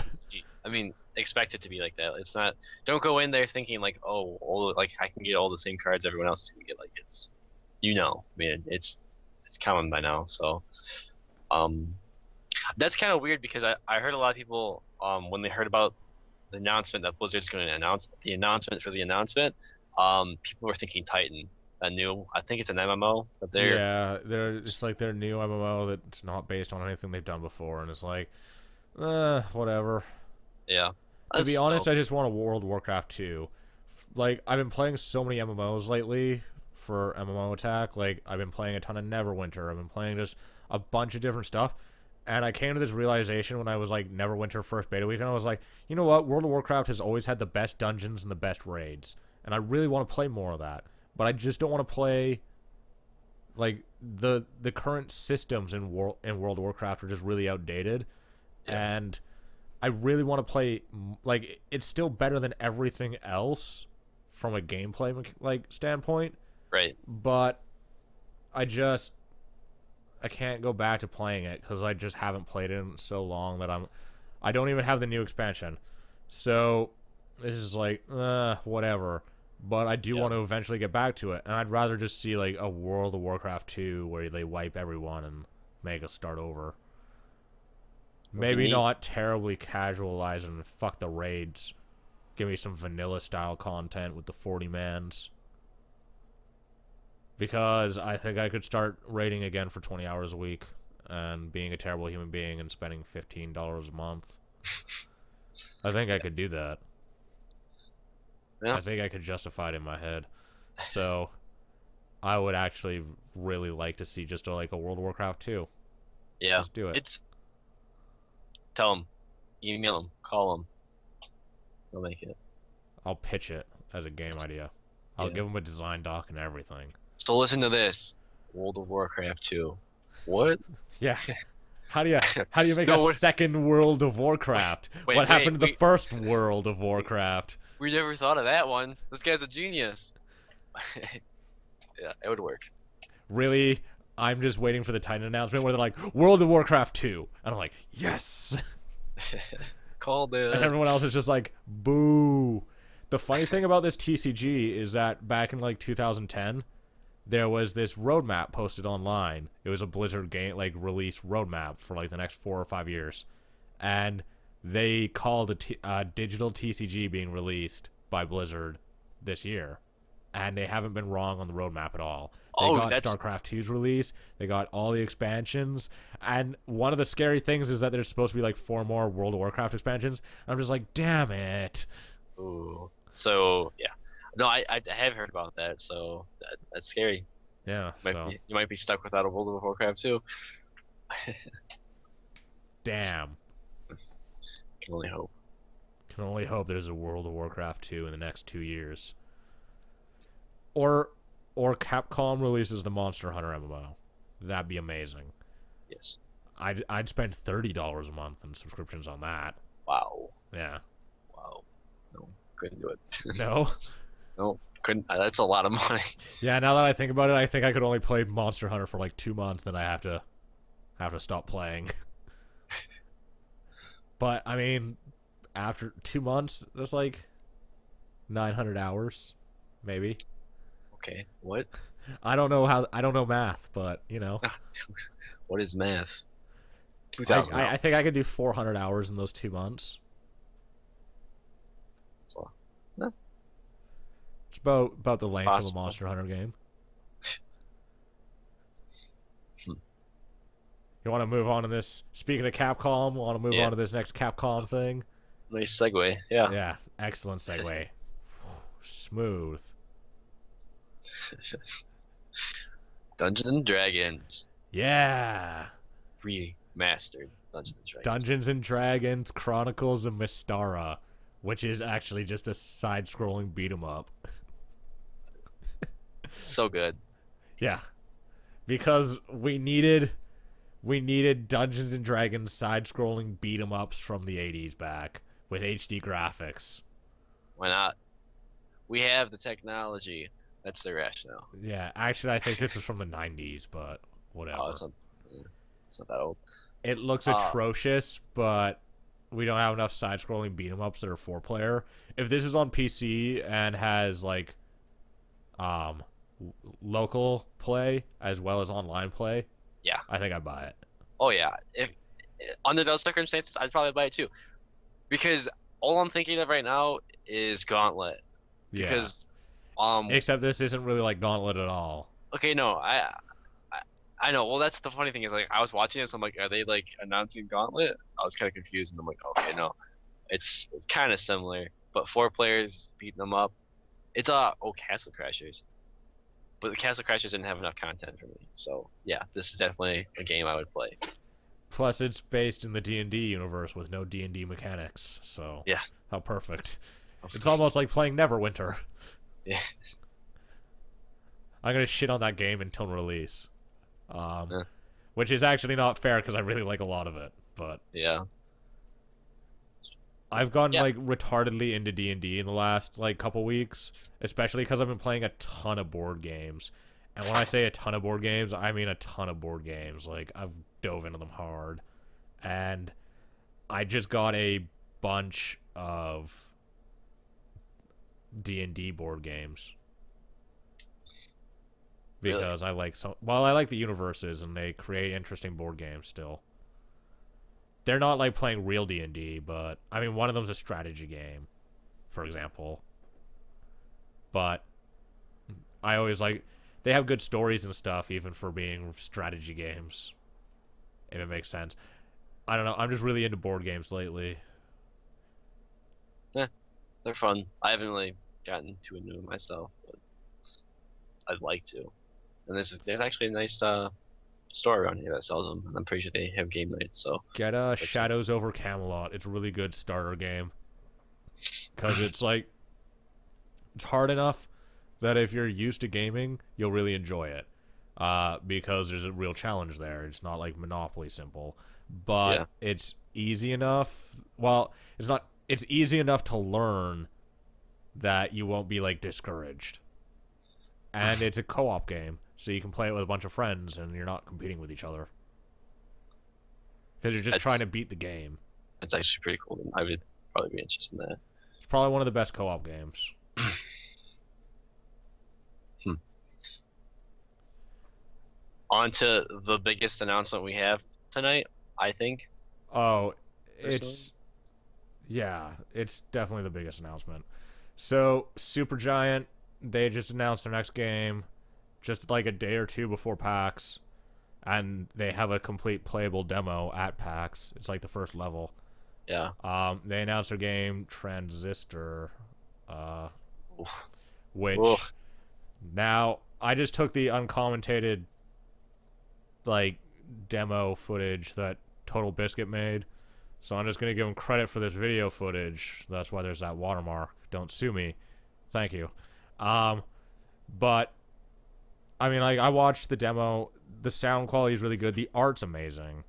I mean, expect it to be like that. It's not. Don't go in there thinking like, oh, like I can get all the same cards everyone else is gonna get. Like it's, I mean, it's common by now. So, um, that's kind of weird because I heard a lot of people when they heard about the announcement that Blizzard's going to announce the announcement for the announcement, people were thinking Titan, a new. I think it's an MMO, but they're yeah, it's like their new MMO that's not based on anything they've done before, and it's like, whatever. yeah. To be That's honest, dope. I just want a World of Warcraft 2. Like, I've been playing so many MMOs lately for MMO Attack. Like, I've been playing a ton of Neverwinter. I've been playing just a bunch of different stuff. And I came to this realization when I was like Neverwinter first beta week, and I was like, you know what? World of Warcraft has always had the best dungeons and the best raids, and I really want to play more of that. But I just don't want to play like the current systems in World of Warcraft are just really outdated, Yeah. and I really want to play like it's still better than everything else from a gameplay like standpoint, Right. but I can't go back to playing it because I just haven't played it in so long that I don't even have the new expansion, so this is like whatever. But I do Yeah. want to eventually get back to it, and I'd rather just see like a World of Warcraft 2 where they wipe everyone and make us start over. Maybe neat. not terribly casualize and fuck the raids. Give me some vanilla style content with the 40 mans. Because I think I could start raiding again for 20 hours a week and being a terrible human being and spending $15 a month. I think I could do that. Yeah. I think I could justify it in my head. So I would actually really like to see just like a World of Warcraft 2. Yeah. Just do it. It's tell them, email them, call them. They'll make it. I'll pitch it as a game idea. I'll Yeah. give them a design doc and everything. So listen to this. World of Warcraft 2. What? Yeah. How do you make No, a second World of Warcraft? What happened to the first World of Warcraft? We never thought of that one. This guy's a genius. Yeah, it would work. Really? I'm just waiting for the Titan announcement where they're like, World of Warcraft 2. And I'm like, yes! Called And it. everyone else is just like, boo. The funny thing about this TCG is that back in like 2010, there was this roadmap posted online. It was a Blizzard game like release roadmap for like the next 4 or 5 years, and they called a digital TCG being released by Blizzard this year, and they haven't been wrong on the roadmap at all. They got StarCraft 2's release. They got all the expansions, and one of the scary things is that there's supposed to be like 4 more World of Warcraft expansions. I'm just like, damn it. Ooh. So yeah. No, I have heard about that. So that's scary. Yeah, so You might be stuck without a World of Warcraft too. damn. Can only hope. Can only hope there's a World of Warcraft 2 in the next 2 years. Or Capcom releases the Monster Hunter MMO. That'd be amazing. Yes. I'd spend $30 a month in subscriptions on that. Wow. Yeah. Wow. No, couldn't do it. No? No, couldn't. That's a lot of money. Yeah, now that I think about it, I think I could only play Monster Hunter for like 2 months, then I have to stop playing. But I mean, after 2 months, that's like 900 hours, maybe. Okay. What? I don't know math, but you know, What is math? I 2,000 I, I hours. think I could do 400 hours in those 2 months. So, no, It's about the it's length of a possible. Monster Hunter game. Hmm. You want to move on to this? Speaking of Capcom, want to move Yeah. on to this next Capcom thing? Nice segue. Yeah. Yeah, excellent segue. Smooth. Dungeons and Dragons Yeah. remastered. Dungeons and Dragons. Dungeons and Dragons Chronicles of Mystara, which is actually just a side-scrolling beat 'em up. So good. Yeah. Because we needed Dungeons and Dragons side-scrolling beat 'em ups from the 80s back with HD graphics. Why not? We have the technology. That's the rationale. Yeah, actually I think this is from the 90s, but whatever. Oh, it's not that old. It looks atrocious, but we don't have enough side-scrolling beat 'em ups that are 4-player. If this is on PC and has like local play as well as online play, Yeah. I think I'd buy it. Oh yeah. If under those circumstances, I'd probably buy it too. Because all I'm thinking of right now is Gauntlet. Yeah. Because Except this isn't really like Gauntlet at all. okay, no, I know. Well, that's the funny thing is like I was watching this. I'm like, are they like announcing Gauntlet? I was kind of confused, and I'm like, okay, no, it's kind of similar, but 4 players beating them up. It's Castle Crashers, but the Castle Crashers didn't have enough content for me. So yeah, this is definitely a game I would play. Plus, it's based in the D&D universe with no D&D mechanics, so Yeah. how perfect. It's almost like playing Neverwinter. Yeah. I'm gonna shit on that game until release, Yeah. which is actually not fair because I really like a lot of it. But Yeah. I've gone Yeah. like retardedly into D&D in the last like couple weeks, especially because I've been playing a ton of board games. And when I say a ton of board games, I mean a ton of board games. Like I've dove into them hard, and I just got a bunch of D&D board games because I like I like the universes and they create interesting board games still. They're not like playing real D&D, but I mean one of them's a strategy game, for example. But I always like they have good stories and stuff even for being strategy games. If it makes sense. I don't know, I'm just really into board games lately. They're fun. I haven't really gotten too into them myself, but I'd like to. And there's actually a nice store around here that sells them. And I'm pretty sure they have game nights. So Get Shadows over Camelot. It's a really good starter game. Because it's like it's hard enough that if you're used to gaming, you'll really enjoy it. Because there's a real challenge there. It's not like Monopoly simple. But Yeah. it's easy enough. Well, it's easy enough to learn that you won't be like discouraged. And it's a co-op game, so you can play it with a bunch of friends and you're not competing with each other. Because you're just That's- trying to beat the game. it's actually pretty cool. I would probably be interested in that. It's probably one of the best co-op games. On to the biggest announcement we have tonight, I think. Oh, Personally? it's definitely the biggest announcement. So, Supergiant, they just announced their next game just like a day or two before PAX, and they have a complete playable demo at PAX. It's like the first level. Yeah. They announced their game Transistor, which Oof. now I just took the uncommentated like demo footage that Total Biscuit made. So I'm just gonna give him credit for this video footage. That's why there's that watermark. Don't sue me. Thank you. But I mean, like I watched the demo. The sound quality is really good. The art's amazing.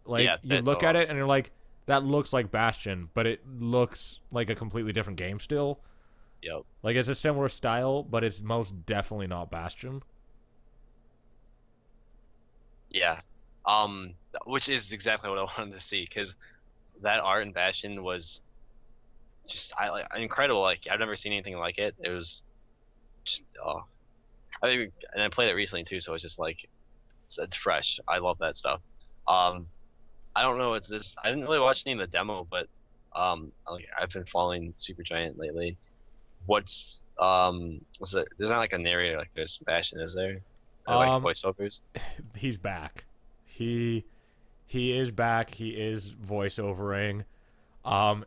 Like Yeah, you look at it and you're like, that looks like Bastion, but it looks like a completely different game still. Yep. Like it's a similar style, but it's most definitely not Bastion. Yeah. Which is exactly what I wanted to see, because that art in Bastion was just incredible. Like I've never seen anything like it. It was just I mean, and I played it recently too, so it's just like it's fresh. I love that stuff. Um, I don't know. It's this. I didn't really watch any of the demo, but like I've been following Supergiant lately. What's it? There's not like a narrator like this Bastion, is there? Or like voiceovers. He's back. He is back. He is voiceovering.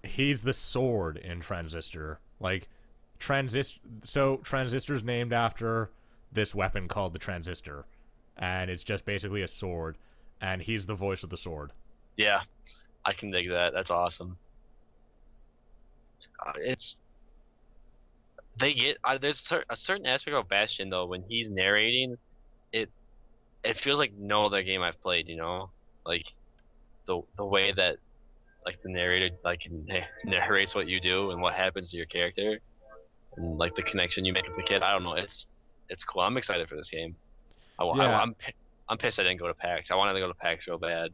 He's the sword in Transistor. Like Transistor's named after this weapon called the Transistor, and it's just basically a sword, and he's the voice of the sword. Yeah, I can dig that. That's awesome. It's they get there's a certain aspect of Bastion though when he's narrating, it it feels like no other game I've played. You know, like the way that like the narrator like narrates what you do and what happens to your character, and like the connection you make with the kid. I don't know. It's cool. I'm excited for this game. Yeah. I'm pissed I didn't go to PAX. I wanted to go to PAX real bad,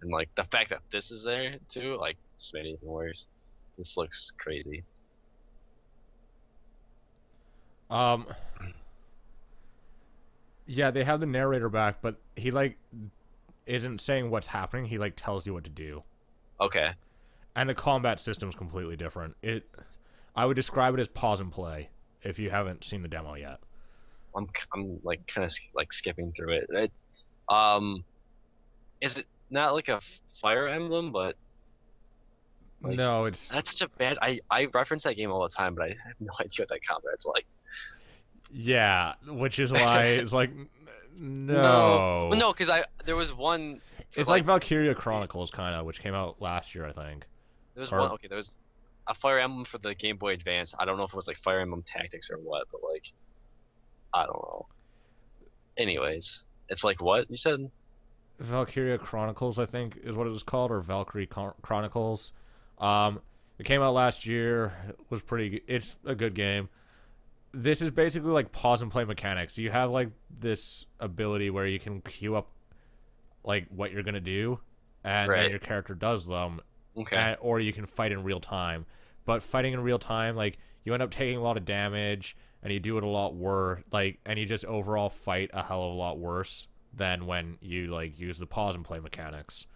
and like the fact that this is there too, like just made it even worse. This looks crazy. Um. Yeah, they have the narrator back, but he like isn't saying what's happening. He like tells you what to do. Okay. And the combat system's completely different. I would describe it as pause and play if you haven't seen the demo yet. I'm like kind of like skipping through it. Is it not like a Fire Emblem, but like, no, it's that's such a bad. I reference that game all the time, but I have no idea what that combat's like. yeah, which is why it's like No, no. no, because there was one. It's like Valkyria Chronicles kind of, which came out last year, I think. There was one. Okay, there was a Fire Emblem for the Game Boy Advance. I don't know if it was like Fire Emblem Tactics or what, but like I don't know. Anyways, it's like what you said. Valkyria Chronicles, I think, is what it was called, or Valkyrie Chronicles. It came out last year. It was pretty. It's a good game. This is basically like pause and play mechanics. You have like this ability where you can queue up like what you're gonna do, and then your character does them. Okay. Or you can fight in real time. But fighting in real time, like you end up taking a lot of damage, and you do it a lot worse. Like, and you just overall fight a hell of a lot worse than when you like use the pause and play mechanics.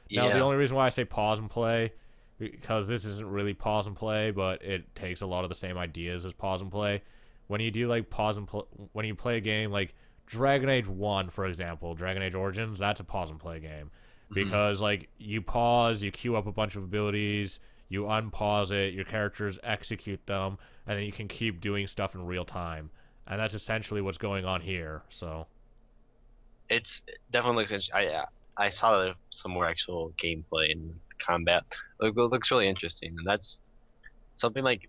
Yeah. Now, the only reason why I say pause and play, because this isn't really pause and play, but it takes a lot of the same ideas as pause and play. When you do like pause and play, when you play a game like Dragon Age 1, for example, Dragon Age Origins, that's a pause and play game. Because like you pause, you queue up a bunch of abilities, you unpause it, your characters execute them, and then you can keep doing stuff in real time. And that's essentially what's going on here. So it definitely looks interesting. I saw some more actual gameplay and combat. It looks really interesting, and that's something like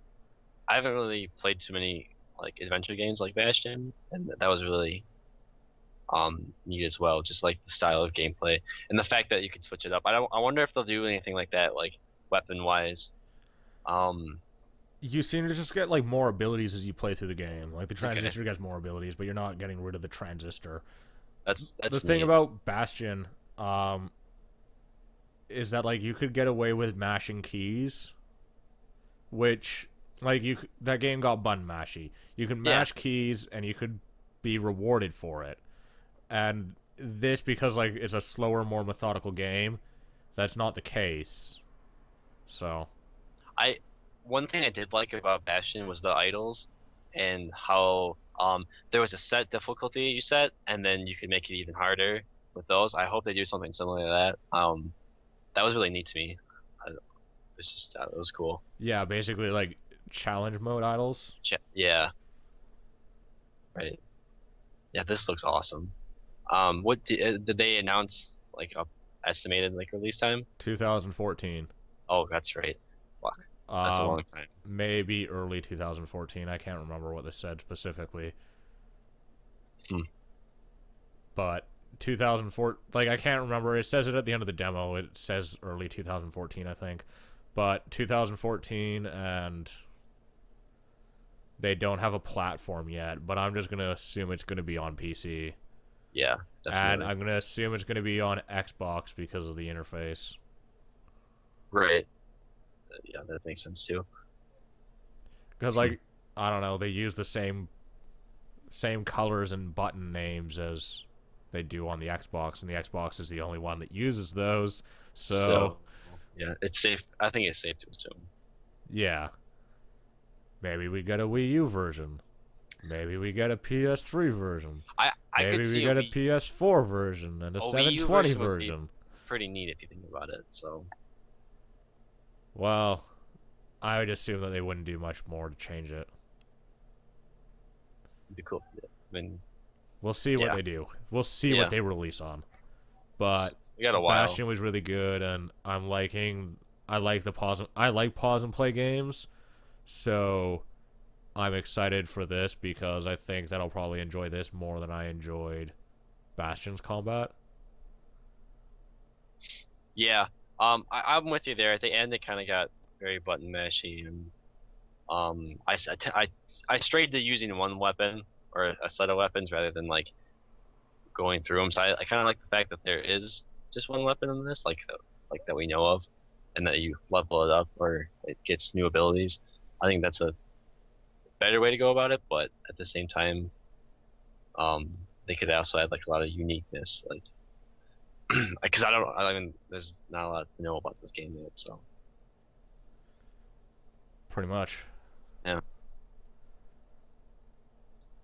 I haven't really played too many like adventure games like Bastion, and that was really neat as well. Just like the style of gameplay and the fact that you can switch it up. I wonder if they'll do anything like that, like weapon wise. You seem to just get like more abilities as you play through the game. Like the Transistor gets more abilities, but you're not getting rid of the Transistor. That's the thing about Bastion. Is that like you could get away with mashing keys, which like that game got button mashy. You can mash keys and you could be rewarded for it. And this, because like it's a slower, more methodical game, that's not the case. So one thing I did like about Bastion was the idols and how there was a set difficulty you set and then you could make it even harder with those. I hope they do something similar to that. That was really neat to me. It was cool. Yeah, basically like challenge mode idols. Yeah. Right. Yeah, this looks awesome. Did they announce like a estimated like release time? 2014. Oh, that's right. Wow, that's a long time. Maybe early 2014. I can't remember what they said specifically, Hmm. but 2004. Like I can't remember. It says it at the end of the demo. It says early 2014, I think, but 2014, and they don't have a platform yet. But I'm just gonna assume it's gonna be on PC, Yeah, and definitely. I'm gonna assume it's gonna be on Xbox because of the interface. Right. Yeah, that makes sense too. Because Hmm. like I don't know, they use the same colors and button names as they do on the Xbox, and the Xbox is the only one that uses those. So So, yeah, it's safe. I think it's safe to assume. yeah, maybe we get a Wii U version. Maybe we get a PS3 version. I could Maybe we see a get a PS4 version and a Wii U 720 version would be version. pretty neat if you think about it. So, Well, I would assume that they wouldn't do much more to change it. it'd be cool. Yeah. I mean, We'll see what yeah, they do. We'll see what yeah. they release on. But We got a while. Bastion was really good, and I'm liking. I like the pause. I like pause and play games, so I'm excited for this because I think that I'll probably enjoy this more than I enjoyed Bastion's combat. Yeah. I'm with you there. At the end, it kind of got very button mashy, and I strayed to using one weapon or a set of weapons rather than like going through them. So I kind of like the fact that there is just one weapon in this, like that we know of, and that you level it up or it gets new abilities. I think that's a better way to go about it, but at the same time, they could also add like a lot of uniqueness, like because I mean, there's not a lot to know about this game yet, so Pretty much. yeah.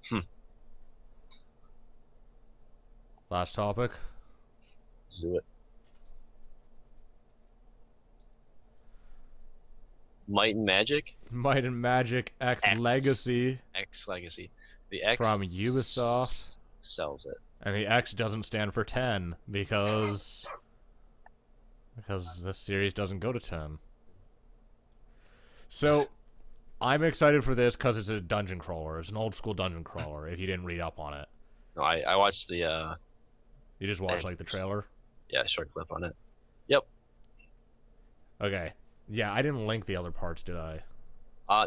Hmm. Last topic. Let's do it. Might and Magic Might and Magic X X Legacy X Legacy. The X from Ubisoft. sells it. And the X doesn't stand for 10 because this series doesn't go to 10. So I'm excited for this because it's a dungeon crawler. It's an old school dungeon crawler. If you didn't read up on it, No, I watched the you just watch like the trailer. yeah, short clip on it. Yep. Okay. Yeah, I didn't link the other parts, did I?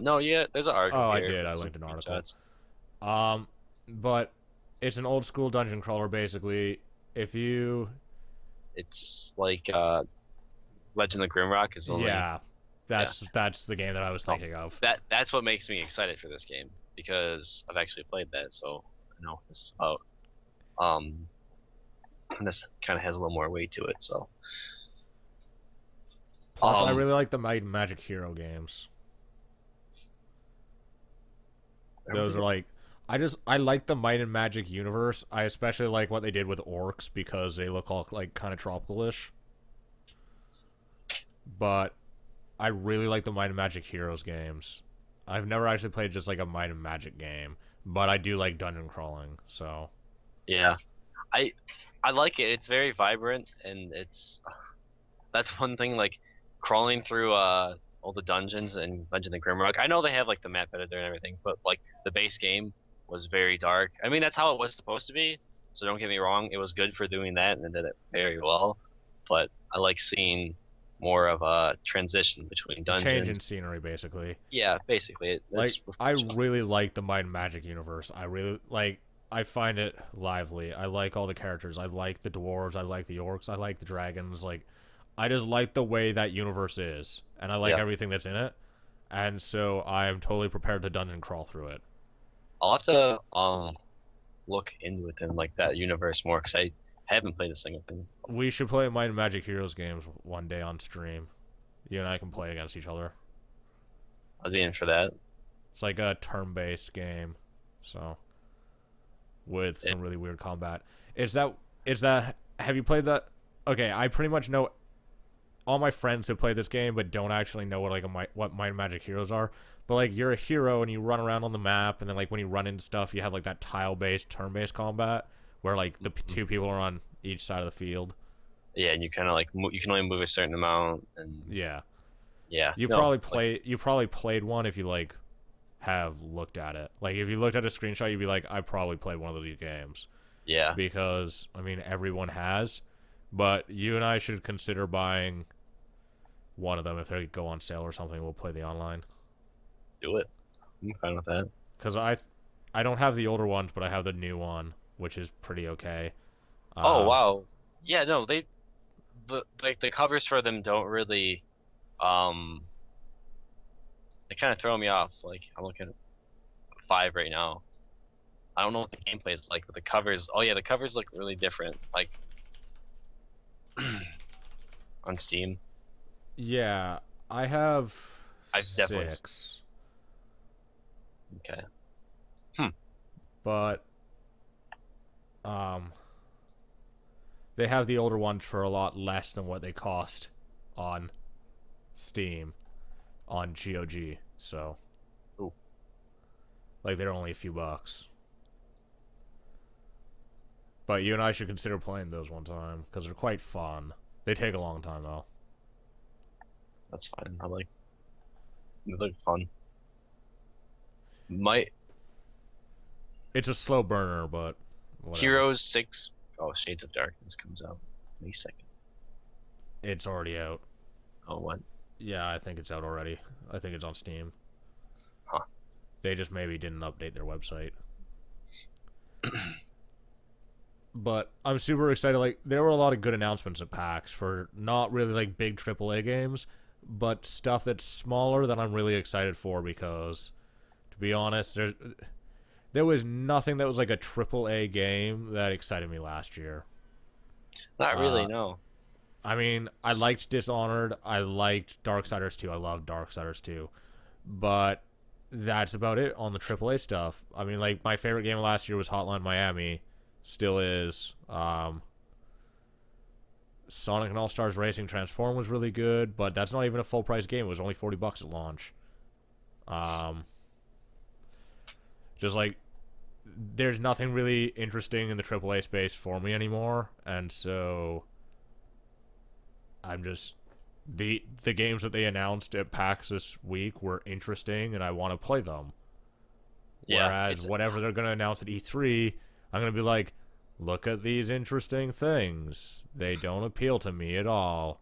No, yeah, there's an article Oh, I here did. I with some linked an article. screenshots. But it's an old school dungeon crawler basically. If you It's like Legend of Grimrock is only yeah, yeah. that's the game that I was Oh, thinking of. that's what makes me excited for this game because I've actually played that, so I know what this is about. Um, and this kind of has a little more weight to it. So, Plus, I really like the Might and Magic Hero games. Those are like I like the Might and Magic universe. I especially like what they did with orcs because they look all like kind of tropicalish. But I really like the Might and Magic Heroes games. I've never actually played just like a Might and Magic game, but I do like dungeon crawling. So yeah, I I like it. It's very vibrant, and it's that's one thing like crawling through all the dungeons and Legend of Grimrock. I know they have like the map editor and everything, but like the base game was very dark. I mean, that's how it was supposed to be. So don't get me wrong, it was good for doing that and it did it very well. But I like seeing more of a transition between a change in dungeons. scenery, basically. Yeah, basically, Like it's I refreshing. really like the Might and Magic universe. I really like. I find it lively. I like all the characters. I like the dwarves. I like the orcs. I like the dragons. Like, I just like the way that universe is, and I like Yeah, everything that's in it. And so I am totally prepared to dungeon crawl through it. I'll have to look into it in like that universe more because I haven't played a single thing. We should play Might and Magic Heroes games one day on stream. You and I can play against each other. I'll be in for that. It's like a turn-based game, so with Yeah. some really weird combat. Is that? Have you played that? Okay, I pretty much know all my friends who play this game but don't actually know what like what Might and Magic Heroes are. But like you're a hero and you run around on the map, and then like when you run into stuff, you have like that tile-based, turn-based combat where like the two people are on each side of the field. Yeah, and you kind of like you can only move a certain amount, and Yeah. yeah, You no, probably like, you probably played one if you like have looked at it. Like if you looked at a screenshot, you'd be like, I probably played one of these games. yeah, Because I mean everyone has, but you and I should consider buying one of them if they go on sale or something. We'll play the online. do it. I'm fine with that. Because I don't have the older ones, but I have the new one, which is pretty okay. Oh Um, wow, yeah, no, the covers for them don't really um they kind of throw me off. Like I'm looking at 5 right now. I don't know what the gameplay is like, but the covers. Oh yeah, the covers look really different. Like on Steam. yeah, I have I've definitely 6, okay. but um, they have the older ones for a lot less than what they cost on Steam on GOG. So, Ooh. like they're only a few bucks. But you and I should consider playing those one time because they're quite fun. They take a long time though. That's fine. I like they look fun. Might It's a slow burner, but whatever. Heroes 6. Oh, Shades of Darkness comes out May 2nd. It's already out. Oh, what? Yeah, I think it's out already. I think it's on Steam. Huh. They just maybe didn't update their website. But I'm super excited. Like, there were a lot of good announcements at PAX for not really like big AAA games, but stuff that's smaller that I'm really excited for because, to be honest, there was nothing that was like a AAA game that excited me last year. Not really, no. I mean, I liked Dishonored. I liked Darksiders 2. I love Darksiders 2. But that's about it on the AAA stuff. I mean, like, my favorite game last year was Hotline Miami. Still is. Sonic and All-Stars Racing Transform was really good, but that's not even a full-price game. It was only $40 at launch. Just, like, there's nothing really interesting in the AAA space for me anymore, and so I'm just the games that they announced at PAX this week were interesting, and I want to play them. Yeah. Whereas whatever they're going to announce at E3, I'm going to be like, look at these interesting things. They don't appeal to me at all.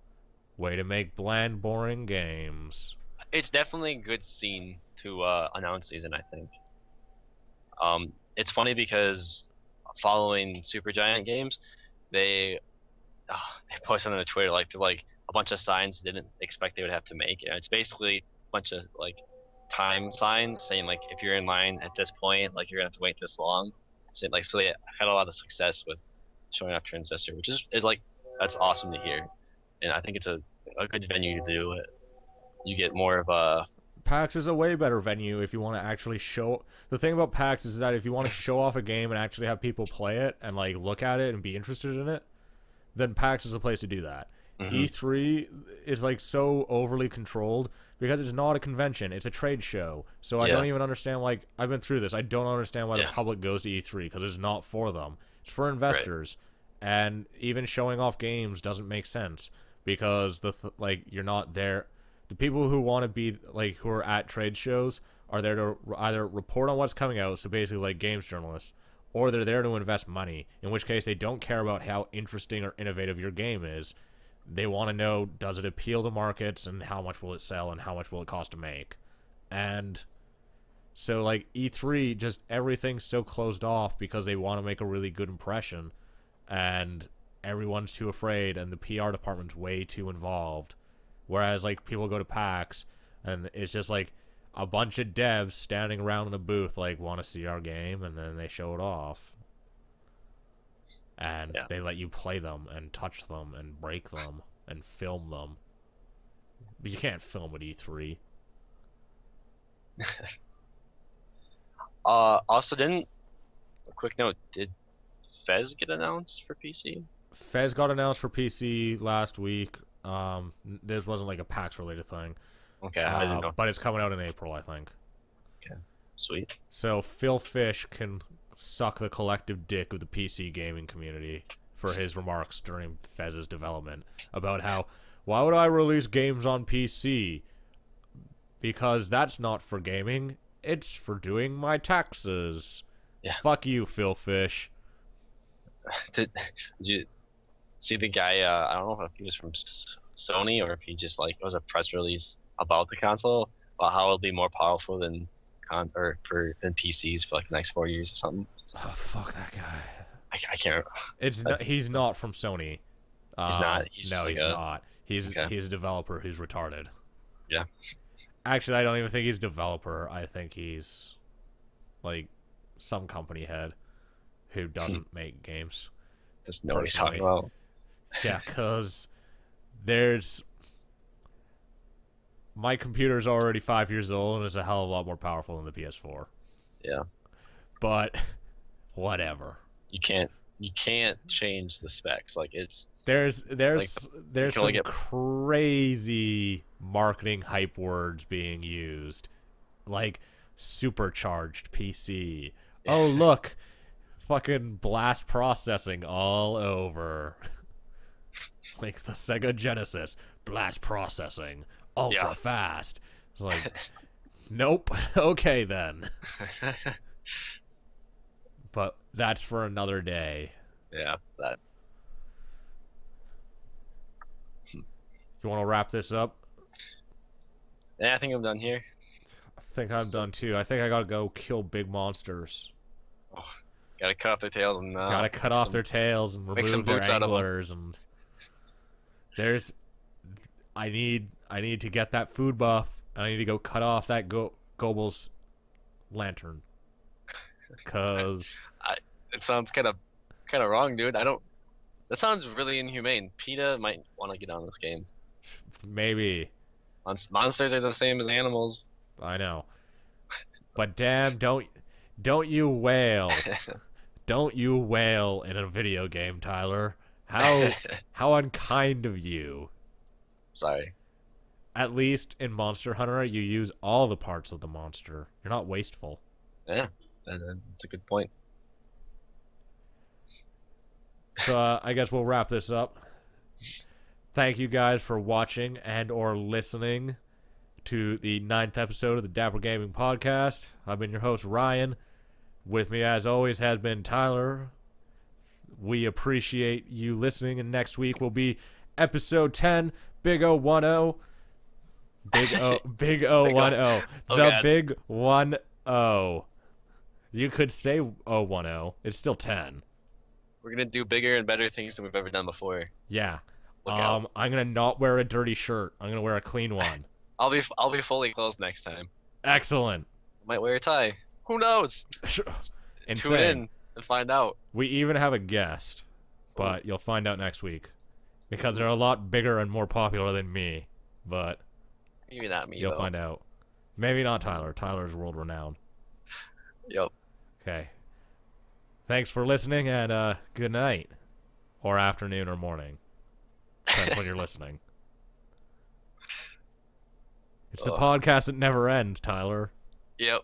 Way to make bland, boring games. It's definitely a good scene to announce these in, I think. It's funny because following Supergiant Games, they post on their Twitter like they're like a bunch of signs they didn't expect they would have to make. And it's basically a bunch of like time signs saying like if you're in line at this point, like you're gonna have to wait this long. So they had a lot of success with showing off Transistor, which is like that's awesome to hear. And I think it's a good venue to do it. You get more of a PAX is a way better venue if you want to actually show. The thing about PAX is that if you want to show off a game and actually have people play it and like look at it and be interested in it, then PAX is a place to do that. E3 is like so overly controlled because it's not a convention, it's a trade show. So I don't even understand, like, I've been through this. I don't understand why the public goes to E3 because it's not for them. It's for investors. Right. And even showing off games doesn't make sense because like you're not there. The people who want to be like who are at trade shows are there to either report on what's coming out, so basically like games journalists, or they're there to invest money, in which case they don't care about how interesting or innovative your game is. They want to know, does it appeal to markets, and how much will it sell, and how much will it cost to make. And so like E3, just everything's so closed off because they want to make a really good impression, and everyone's too afraid, and the PR department's way too involved. Whereas like people go to PAX and it's just like a bunch of devs standing around in a booth like want to see our game, and then they show it off. And they let you play them and touch them and break them and film them. But you can't film at E3. Also, a quick note, did Fez get announced for PC? Fez got announced for PC last week. This wasn't like a PAX related thing. Okay, I didn't know. But it's coming out in April, I think. Okay, sweet. So Phil Fish can suck the collective dick of the PC gaming community for his remarks during Fez's development about how, why would I release games on PC? Because that's not for gaming, it's for doing my taxes. Yeah. Fuck you, Phil Fish. Did you see the guy? I don't know if he was from Sony or if he just like it was a press release about the console, about how it'll be more powerful than than PCs for like the next 4 years or something. Oh, fuck that guy. I can't. He's not from Sony. He's not. He's no, like he's not. He's a developer who's retarded. Yeah. Actually, I don't even think he's a developer. I think he's like some company head who doesn't make games. Just know what he's talking about. Yeah, because my computer's already 5 years old and it's a hell of a lot more powerful than the PS4. Yeah. But whatever. You can't change the specs. Like there's some crazy marketing hype words being used, like supercharged PC. Yeah. Oh look, fucking blast processing all over. Like the Sega Genesis, blast processing, ultra fast. It's like, nope. Okay then. But that's for another day. Yeah, that. You want to wrap this up? Yeah, I think I'm done here. I think I'm done too. I think I gotta go kill big monsters. Oh, gotta cut off their tails and gotta cut off their tails and remove their anglers and I need to get that food buff. And I need to go cut off that Goebbels lantern. Cause it sounds kind of wrong, dude. That sounds really inhumane. PETA might want to get on this game. Maybe. Monsters are the same as animals. I know. But damn, don't you wail. Don't you wail in a video game, Tyler. How unkind of you. Sorry. At least in Monster Hunter, you use all the parts of the monster. You're not wasteful. Yeah, that's a good point. So I guess we'll wrap this up. Thank you guys for watching and or listening to the 9th episode of the Dapper Gaming Podcast. I've been your host, Ryan. With me, as always, has been Tyler. We appreciate you listening, and next week will be episode 10, Big O10. Big O, Big O10. The Big 10. You could say O10. It's still 10. We're gonna do bigger and better things than we've ever done before. Yeah. I'm gonna not wear a dirty shirt. I'm gonna wear a clean one. I'll be fully clothed next time. Excellent. Might wear a tie. Who knows? Tune in and find out. We even have a guest, but you'll find out next week because they're a lot bigger and more popular than me. But maybe not me. You'll find out. Maybe not Tyler. Tyler's world renowned. Yep. Okay. Thanks for listening, and good night, or afternoon, or morning. Depends when you're listening. It's the podcast that never ends, Tyler. Yep.